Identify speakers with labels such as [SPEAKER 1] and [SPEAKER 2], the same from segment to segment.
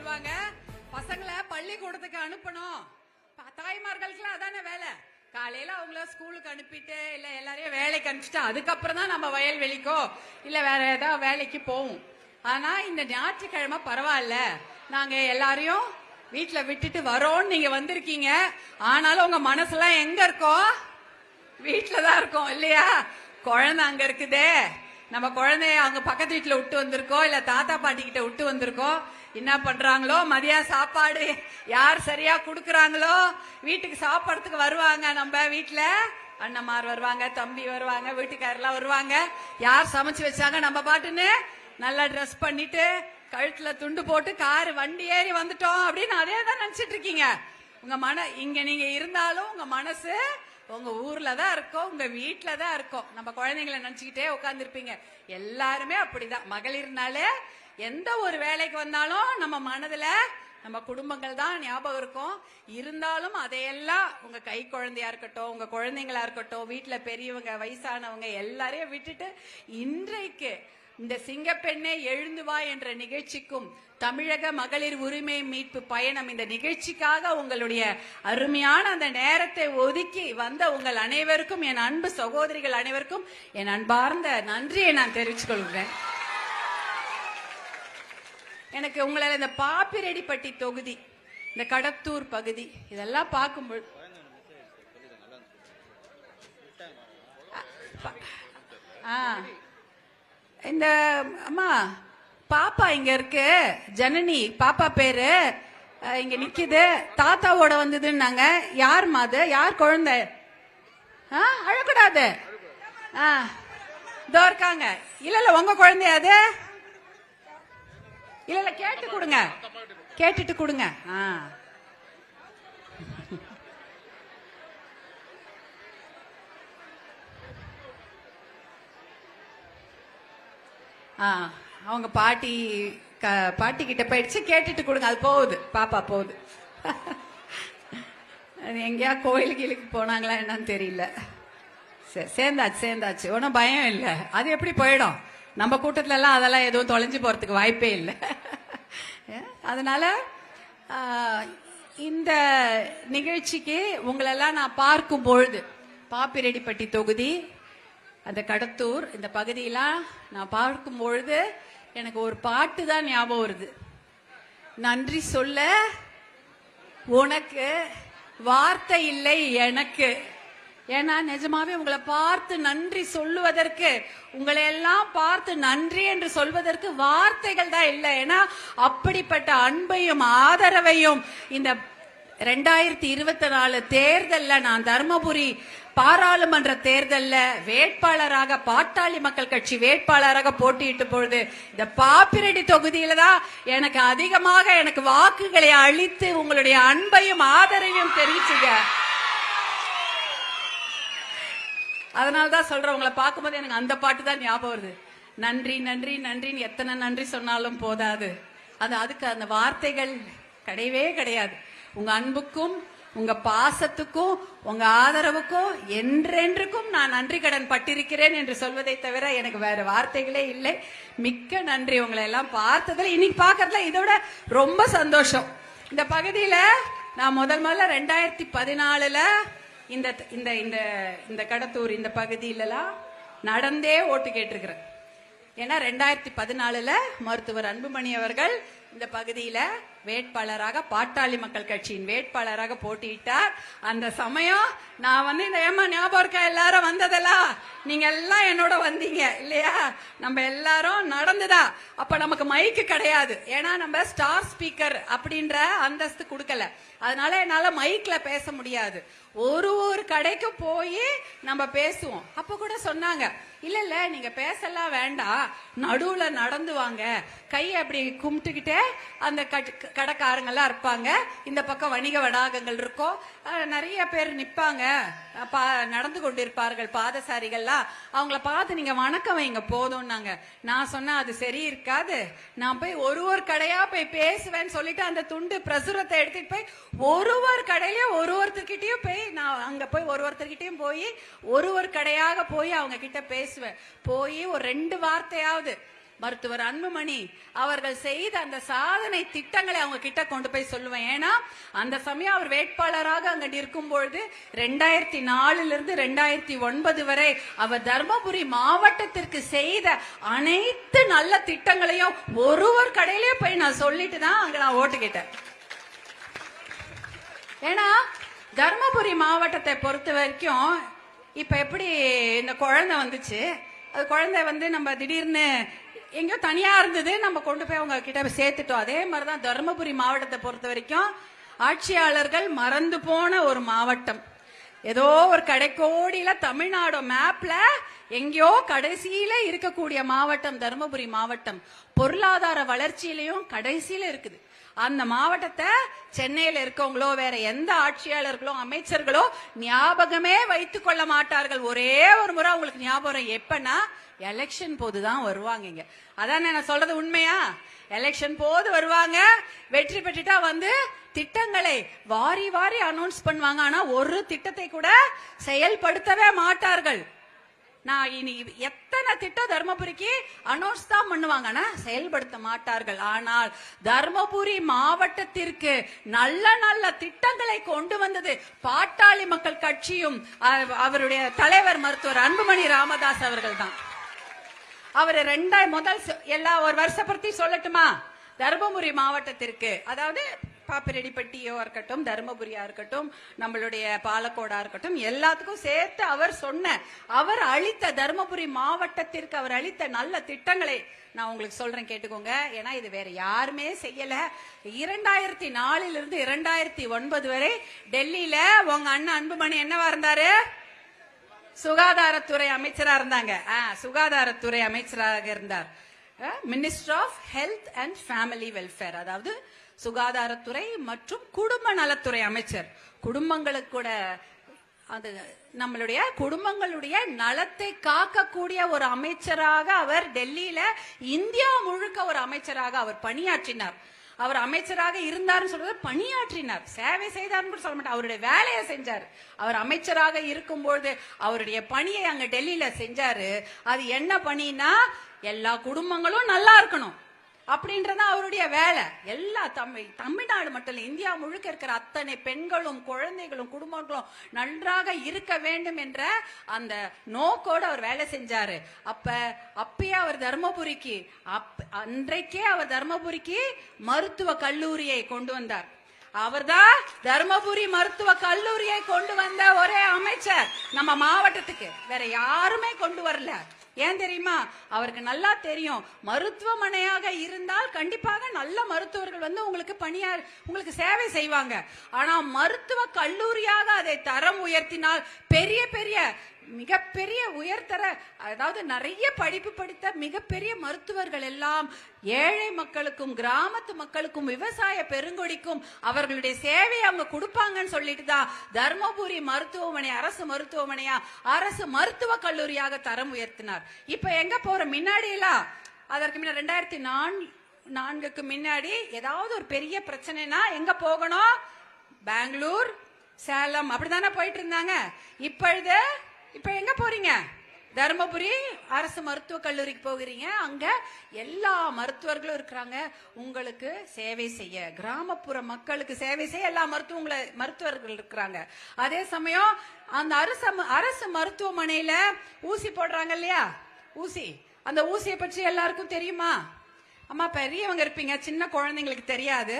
[SPEAKER 1] சொல்லுவாங்க, பசங்களை பள்ளிக்கூடத்துக்கு அனுப்பணும். தாய்மார்களுக்கு அதான வேலை. காலையில அவங்கள ஸ்கூலுக்கு அனுப்பிட்டு இல்ல எல்லாரையும் வேலைக்கு அனுப்பிச்சுட்டு அதுக்கப்புறம் தான் நம்ம வயல்வெளிக்கோ இல்ல வேற ஏதாவது வேலைக்கு போவோம். ஆனா இந்த ஞாயிற்றுக்கிழமை பரவாயில்ல, நாங்க எல்லாரையும் வீட்டுல விட்டுட்டு வரோம்னு நீங்க வந்திருக்கீங்க. ஆனாலும் உங்க மனசுலாம் எங்க இருக்கோம்? வீட்டுலதான் இருக்கோம் இல்லையா? குழந்தை அங்க இருக்குதே, நம்ம குழந்தைய அங்க பக்கத்து வீட்டுல விட்டு வந்திருக்கோம், இல்ல தாத்தா பாட்டி கிட்ட விட்டு வந்திருக்கோம். என்ன பண்றாங்களோ, மதிய சாப்பாடு யார் சரியா குடுக்கறாங்களோ, வீட்டுக்கு சாப்பாடுறதுக்கு வருவாங்க. நம்ம வீட்டுல அண்ணமார் வருவாங்க, தம்பி வருவாங்க, வீட்டுக்காரெல்லாம் வருவாங்க. யார் சமைச்சு வச்சாங்க, நம்ம பாட்டுன்னு நல்லா ட்ரெஸ் பண்ணிட்டு கழுத்துல துண்டு போட்டு காரு வண்டி ஏறி வந்துட்டோம் அப்படின்னு அதே தான் நினைச்சிட்டு இருக்கீங்க. உங்க இங்க நீங்க இருந்தாலும் உங்க மனசு உங்க ஊர்ல தான் இருக்கும், உங்க வீட்டுல தான் இருக்கும். நம்ம குழந்தைங்களை நினைச்சுக்கிட்டே உட்கார்ந்து இருப்பீங்க. எல்லாருமே அப்படிதான். மகளிர்னாலே எந்த ஒரு வேலைக்கு வந்தாலும் நம்ம மனதுல நம்ம குடும்பங்கள் தான் ஞாபகம் இருக்கும். இருந்தாலும் அதையெல்லாம் உங்க கை குழந்தையா இருக்கட்டும், உங்க குழந்தைங்களா இருக்கட்டும், வீட்டுல பெரியவங்க வயசானவங்க எல்லாரையும் விட்டுட்டு இன்றைக்கு இந்த சிங்கப்பெண்ணே எழுந்து வா என்ற நிகழ்ச்சிக்கும் தமிழக மகளிர் உரிமை மீட்பு பயணம் இந்த நிகழ்ச்சிக்காக உங்களுடைய அருமையான அந்த நேரத்தை ஒதுக்கி வந்த உங்கள் அனைவருக்கும், என் அன்பு சகோதரிகள் அனைவருக்கும் என் அன்பார்ந்த நன்றியை நான் தெரிவித்துக் கொள்கிறேன். எனக்கு உங்களால இந்த பாப்பிரெட்டிப்பட்டி தொகுதி, இந்த கடத்தூர் பகுதி இதெல்லாம் பார்க்கும்போது இந்த அம்மா பாப்பா இங்க இருக்கு, ஜனனி பாப்பா பேரு இங்க நிக்குது, தாத்தாவோட வந்ததுன்னாங்க. யார் மாது, யார் குழந்தை? அழக்கூடாது. இதோ இருக்காங்க. இல்ல இல்ல உங்க குழந்தையாது? இல்ல இல்ல கேட்டு கொடுங்க, கேட்டுட்டு கொடுங்க. அவங்க பாட்டி பாட்டி கிட்ட போயிடுச்சு, கேட்டுட்டு கொடுங்க. அது போகுது, பாப்பா போகுது. எங்கேயா கோயிலுக்கு போனாங்களா என்னன்னு தெரியல. சரி, சேர்ந்தாச்சு ஒன்னும் பயம் இல்லை. அது எப்படி போயிடும்? நம்ம கூட்டத்துல எல்லாம் அதெல்லாம் எதுவும் தொலைஞ்சு போறதுக்கு வாய்ப்பே இல்லை. அதனால இந்த நிகழ்ச்சிக்கு உங்களெல்லாம் நான் பார்க்கும் பொழுது, பாப்பிரெட்டிப்பட்டி தொகுதி, அந்த கடத்தூர் இந்த பகுதியெல்லாம் நான் பார்க்கும் பொழுது எனக்கு ஒரு பாட்டு தான் ஞாபகம் வருது. நன்றி சொல்ல உனக்கு வார்த்தை இல்லை எனக்கு. ஏன்னா நிஜமாவே உங்களை பார்த்து நன்றி சொல்லுவதற்கு, உங்களை எல்லாம் பார்த்து நன்றி என்று சொல்வதற்கு வார்த்தைகள் தான் இல்லை. ஏன்னா அப்படிப்பட்ட அன்பையும் ஆதரவையும் இந்த 2024 தேர்தல்ல, நான் தர்மபுரி பாராளுமன்ற தேர்தல்ல வேட்பாளராக, பாட்டாளி மக்கள் கட்சி வேட்பாளராக போட்டியிட்ட பொழுது இந்த பாப்பிரெட்டி தொகுதியில தான் எனக்கு அதிகமாக எனக்கு வாக்குகளை அளித்து உங்களுடைய அன்பையும் ஆதரவையும் தெரிவிச்சுங்க. அதனாலதான் சொல்றேன், உங்களை பார்க்கும்போது எனக்கு அந்த பாட்டு தான் ஞாபகம் வருது. நன்றி நன்றி நன்றின்னு எத்தனை நன்றி சொன்னாலும் போதாது. அதுக்கு அந்த வார்த்தைகள் கிடையவே கிடையாது. உங்க அன்புக்கும், உங்க பாசத்துக்கும், உங்க ஆதரவுக்கும் என்றென்றுக்கும் நான் நன்றி கடன் பட்டிருக்கிறேன் என்று சொல்வதை தவிர எனக்கு வேற வார்த்தைகளே இல்லை. மிக்க நன்றி. உங்களை எல்லாம் பார்த்ததுல, இன்னைக்கு பார்க்கறதுல இதோட ரொம்ப சந்தோஷம். இந்த பகுதியில நான் முதல்ல 2014 இந்த இந்த இந்த இந்த கடத்தூர் இந்த பகுதியிலலாம் நடந்தே ஓட்டு கேட்டிருக்கிறேன். ஏன்னா 2014 மருத்துவர் அன்புமணி அவர்கள் இந்த பகுதியில வேட்பாளராக, பாட்டாளி மக்கள் கட்சியின் வேட்பாளராக போட்டியிட்டார். அந்த சமயம் நான் இந்த ஞாபகம் இருக்கா? எல்லாரும் வந்ததெல்லாம் நீங்க எல்லாம் என்னோட வந்தீங்க இல்லையா? நம்ம எல்லாரும் நடந்துதா. அப்ப நமக்கு மைக்கு கிடையாது, ஏன்னா நம்ம ஸ்டார் ஸ்பீக்கர் அப்படின்ற அந்தஸ்து கொடுக்கல. அதனால என்னால மைக்ல பேச முடியாது. ஒரு கடைக்கு போய் நம்ம பேசுவோம். அப்ப கூட சொன்னாங்க, இல்ல இல்ல நீங்க பேசலாம் வேண்டாம், நடுவுல நடந்து வாங்க, கையை அப்படி கும்பிட்டுக்கிட்டே அந்த கடைக்காரங்க எல்லாம் இருப்பாங்க, இந்த பக்கம் வணிக வளாகங்கள் இருக்கும், நிறைய பேர் நிப்பாங்க, நடந்து கொண்டிருப்பார்கள் பாதசாரிகள்லாம், அவங்கள பார்த்து நீங்க வணக்கம் வைங்க போதும்னாங்க. நான் சொன்னேன் அது சரி இருக்காது, நான் போய் ஒரு கடையா போய் பேசுவேன்னு சொல்லிட்டு அந்த துண்டு பிரசுரத்தை எடுத்துட்டு போய் ஒரு கடையிலயும் ஒருத்தர்கிட்டயும் போய் நான் அங்க போய் ஒருத்தர்கிட்டயும் போய் ஒரு கடையாக போய் அவங்க கிட்ட பேசுவேன். போய் ஒரு 2 வார்த்தையாவது மருத்துவர் அன்புமணி அவர்கள் செய்த அந்த சாதனை திட்டங்களை அவங்க கிட்ட கொண்டு போய் சொல்லுவேன். ஏன்னா அந்த சமயம் அவர் வேட்பாளராக அங்க இருக்கும் பொழுது 2004 2009 வரை அவர் தர்மபுரி மாவட்டத்திற்கு செய்த அனைத்து நல்ல திட்டங்களையும் ஒரு கடையிலே போய் நான் சொல்லிட்டு தான் அங்க நான் ஓட்டு கேட்டேன். ஏன்னா தர்மபுரி மாவட்டத்தை பொறுத்த வரைக்கும் இப்ப எப்படி இந்த குழந்தை வந்துச்சு, அது குழந்தை நம்ம திடீர்னு எங்கேயோ தனியா இருந்தது, நம்ம கொண்டு போய் அவங்க கிட்ட சேர்த்துட்டோம். அதே மாதிரிதான் தர்மபுரி மாவட்டத்தை பொறுத்த வரைக்கும் ஆட்சியாளர்கள் மறந்து போன ஒரு மாவட்டம். ஏதோ ஒரு கடைக்கோடியில தமிழ்நாடு மேப்ல எங்கேயோ கடைசியில இருக்கக்கூடிய மாவட்டம் தர்மபுரி மாவட்டம். பொருளாதார வளர்ச்சியிலையும் கடைசியில இருக்குது. அந்த மாவட்டத்தை சென்னையில இருக்கவங்களோ வேற எந்த ஆட்சியாளர்களோ அமைச்சர்களோ ஞாபகமே வைத்துக் கொள்ள மாட்டார்கள். ஒரே ஒரு முறை அவங்களுக்கு ஞாபகம் எப்பன்னா எலெக்ஷன் போதுதான் வருவாங்க. அதான் நான் சொல்றது உண்மையா? எலெக்ஷன் போது வருவாங்க, வெற்றி பெற்றுட்டா திட்டங்களை வாரி வாரி அனௌன்ஸ் பண்ணுவாங்க. ஆனா ஒரு திட்டத்தை கூட செயல்படுத்தவே மாட்டார்கள். நான் இனி எத்தனை திட்டம் தர்மபுரிக்கு அனௌன்ஸ் தான் பண்ணுவாங்கன்னா செயல்படுத்த மாட்டார்கள். ஆனால் தர்மபுரி மாவட்டத்திற்கு நல்ல நல்ல திட்டங்களை கொண்டு வந்தது பாட்டாளி மக்கள் கட்சியும் அவருடைய தலைவர் மருத்துவர் அன்புமணி ராமதாஸ் அவர்கள் தான். அவர் முதல் ஒரு வருஷப்படுத்தி சொல்லட்டுமா? தர்மபுரி மாவட்டத்திற்கு, அதாவது பாப்பிரெட்டிப்பட்டியோ இருக்கட்டும், தர்மபுரியா இருக்கட்டும், நம்மளுடைய பாலக்கோடா இருக்கட்டும், எல்லாத்துக்கும் சேர்த்து அவர் அளித்த தர்மபுரி மாவட்டத்திற்கு அவர் அளித்த நல்ல திட்டங்களை நான் உங்களுக்கு சொல்றேன், கேட்டுக்கோங்க. ஏன்னா இது வேற யாருமே செய்யல. 2004 2009 வரை டெல்லியில உங்க அண்ணன் அன்புமணி என்னவா இருந்தாரு? சுகாதாரத்துறை அமைச்சரா இருந்தாங்க. சுகாதாரத்துறை அமைச்சராக இருந்தார். Minister of health and family welfare, அதாவது சுகாதாரத்துறை மற்றும் குடும்ப நலத்துறை அமைச்சர். குடும்பங்களுக்கு கூட அது நம்மளுடைய குடும்பங்களுடைய நலத்தை காக்கக்கூடிய ஒரு அமைச்சராக அவர் டெல்லியில இந்தியா முழுக்க ஒரு அமைச்சராக அவர் பணியாற்றினார். அவர் அமைச்சராக இருந்தார்னு சொல்றது பணியாற்றினார், சேவை செய்தார்னு சொல்ல மாட்டார், அவருடைய வேலையை செஞ்சார். அவர் அமைச்சராக இருக்கும்போது அவருடைய பணியை அங்க டெல்லியில செஞ்சாரு. அது என்ன பணினா எல்லா குடும்பங்களும் நல்லா இருக்கணும் அப்படின்றத அவருடைய வேலை. எல்லா தமிழ்நாடு மட்டும் இல்ல, இந்தியா முழுக்க இருக்கிற அத்தனை பெண்களும் குழந்தைகளும் குடும்பங்களும் நன்றாக இருக்க வேண்டும் என்ற அந்த நோக்கோடு அவர் வேலை செஞ்சாரு. அப்பயே அவர் தர்மபுரிக்கு அன்றைக்கே அவர் தர்மபுரிக்கு மருத்துவ கல்லூரியை கொண்டு வந்தார். அவர்தான் தர்மபுரி மருத்துவ கல்லூரியை கொண்டு வந்த ஒரே அமைச்சர் நம்ம மாவட்டத்துக்கு. வேற யாருமே கொண்டு வரல. ஏன் தெரியுமா? அவருக்கு நல்லா தெரியும், மருத்துவமனையாக இருந்தால் கண்டிப்பாக நல்ல மருத்துவர்கள் உங்களுக்கு சேவை செய்வாங்க. ஆனா மருத்துவ கல்லூரியாக அதை தரம் உயர்த்தினால் பெரிய பெரிய மிகப்பெரிய உயர்தர, அதாவது நிறைய படிப்பு படித்த மிகப்பெரிய மருத்துவர்கள் எல்லாம் ஏழை மக்களுக்கும் கிராமத்து மக்களுக்கும் விவசாய பெருங்கொடிக்கும் அவர்களுடைய சேவையை அவங்க கொடுப்பாங்கன்னு சொல்லிட்டு தான் தர்மபுரி மருத்துவமனை அரசு மருத்துவமனையா அரசு மருத்துவ கல்லூரியாக தரம் உயர்த்தினார். இப்ப எங்க போற முன்னாடி எல்லாம், அதற்கு முன்னாடி 2004க்கு முன்னாடி ஏதாவது ஒரு பெரிய பிரச்சனைனா எங்க போகணும்? பெங்களூர், சேலம் அப்படித்தானே போயிட்டு இருந்தாங்க. இப்ப எங்க போறீங்க? தர்மபுரி அரசு மருத்துவ கல்லூரிக்கு போகிறீங்க. அங்க எல்லா மருத்துவர்களும் இருக்கிறாங்க, உங்களுக்கு சேவை செய்ய, கிராமப்புற மக்களுக்கு சேவை செய்ய எல்லா மருத்துவர்கள் இருக்கிறாங்க. அதே சமயம் அந்த அரசு மருத்துவமனையில ஊசி போடுறாங்க இல்லையா, ஊசி, அந்த ஊசியை பற்றி எல்லாருக்கும் தெரியுமா? அம்மா பெரியவங்க இருப்பீங்க, சின்ன குழந்தைங்களுக்கு தெரியாது.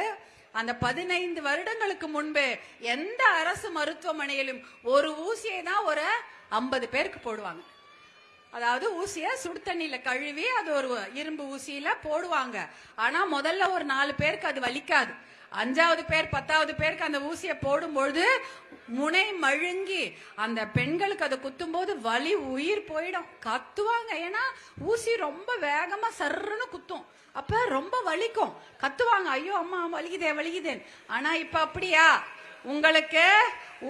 [SPEAKER 1] அந்த 15 வருடங்களுக்கு முன்பு எந்த அரசு மருத்துவமனையிலும் ஒரு ஊசியை தான் ஒரு 50 பேருக்கு போடுவாங்க. அதாவது ஊசிய சுடு தண்ணியில கழுவி அது ஒரு இரும்பு ஊசியில போடுவாங்க. ஆனா முதல்ல ஒரு 4 பேருக்கு அது வலிக்காது. 5வது பேர் 10வது பேருக்கு அந்த ஊசிய போடும்பொழுது முனை மழுங்கி அந்த பெண்களுக்கு அதை குத்தும் போது வலி உயிர் போயிடும், கத்துவாங்க. ஏன்னா ஊசி ரொம்ப வேகமா சர்ன்னு குத்தும், அப்ப ரொம்ப வலிக்கும், கத்துவாங்க, ஐயோ அம்மா வலிக்குதேன். ஆனா இப்ப அப்படியா? உங்களுக்கு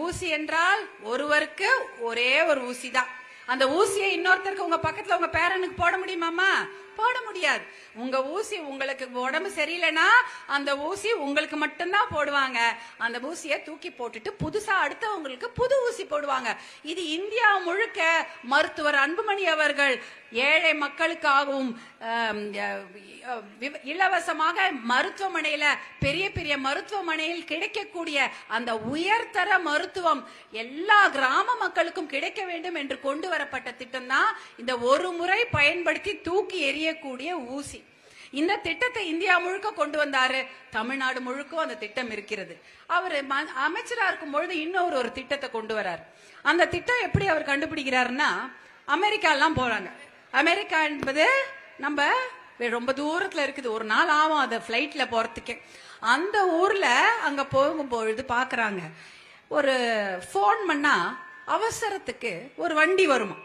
[SPEAKER 1] ஊசி என்றால் ஒருவருக்கு ஒரே ஒரு ஊசி தான். அந்த ஊசியை இன்னொருத்தருக்கு உங்க பக்கத்துல உங்க பேரனுக்கு போட முடியுமாமா? போட முடியாது. உங்க ஊசி உங்களுக்கு உடம்பு சரியில்லைன்னா அந்த ஊசி உங்களுக்கு மட்டும்தான் போடுவாங்க. அந்த ஊசியை தூக்கி போட்டுட்டு புதுசா அடுத்தவங்களுக்கு புது ஊசி போடுவாங்க. இது இந்தியா முழுக்க மருத்துவர் அன்புமணி அவர்கள் ஏழை மக்களுக்காகவும் இலவசமாக மருத்துவமனையில பெரிய பெரிய மருத்துவமனையில் கிடைக்கக்கூடிய அந்த உயர்தர மருத்துவம் எல்லா கிராம மக்களுக்கும் கிடைக்க வேண்டும் என்று கொண்டு வரப்பட்ட திட்டம் தான் இந்த ஒரு முறை பயன்படுத்தி தூக்கி எறியக்கூடிய ஊசி. இந்த திட்டத்தை இந்தியா முழுக்க கொண்டு வந்தாரு. தமிழ்நாடு முழுக்க அந்த திட்டம் இருக்கிறது. அவர் அமைச்சரா இருக்கும் பொழுது இன்னொரு ஒரு திட்டத்தை கொண்டு வராரு. அந்த திட்டம் எப்படி அவர் கண்டுபிடிக்கிறாருன்னா, அமெரிக்கா எல்லாம் போறாங்க. அமெரிக்கா என்பது நம்ம ரொம்ப தூரத்துல இருக்குது, ஒரு நாள் ஆகும் அது பிளைட்ல போறதுக்கு. அந்த ஊர்ல அங்க போகும்பொழுது பாக்குறாங்க, ஒரு போன் பண்ணா அவசரத்துக்கு ஒரு வண்டி வருமா,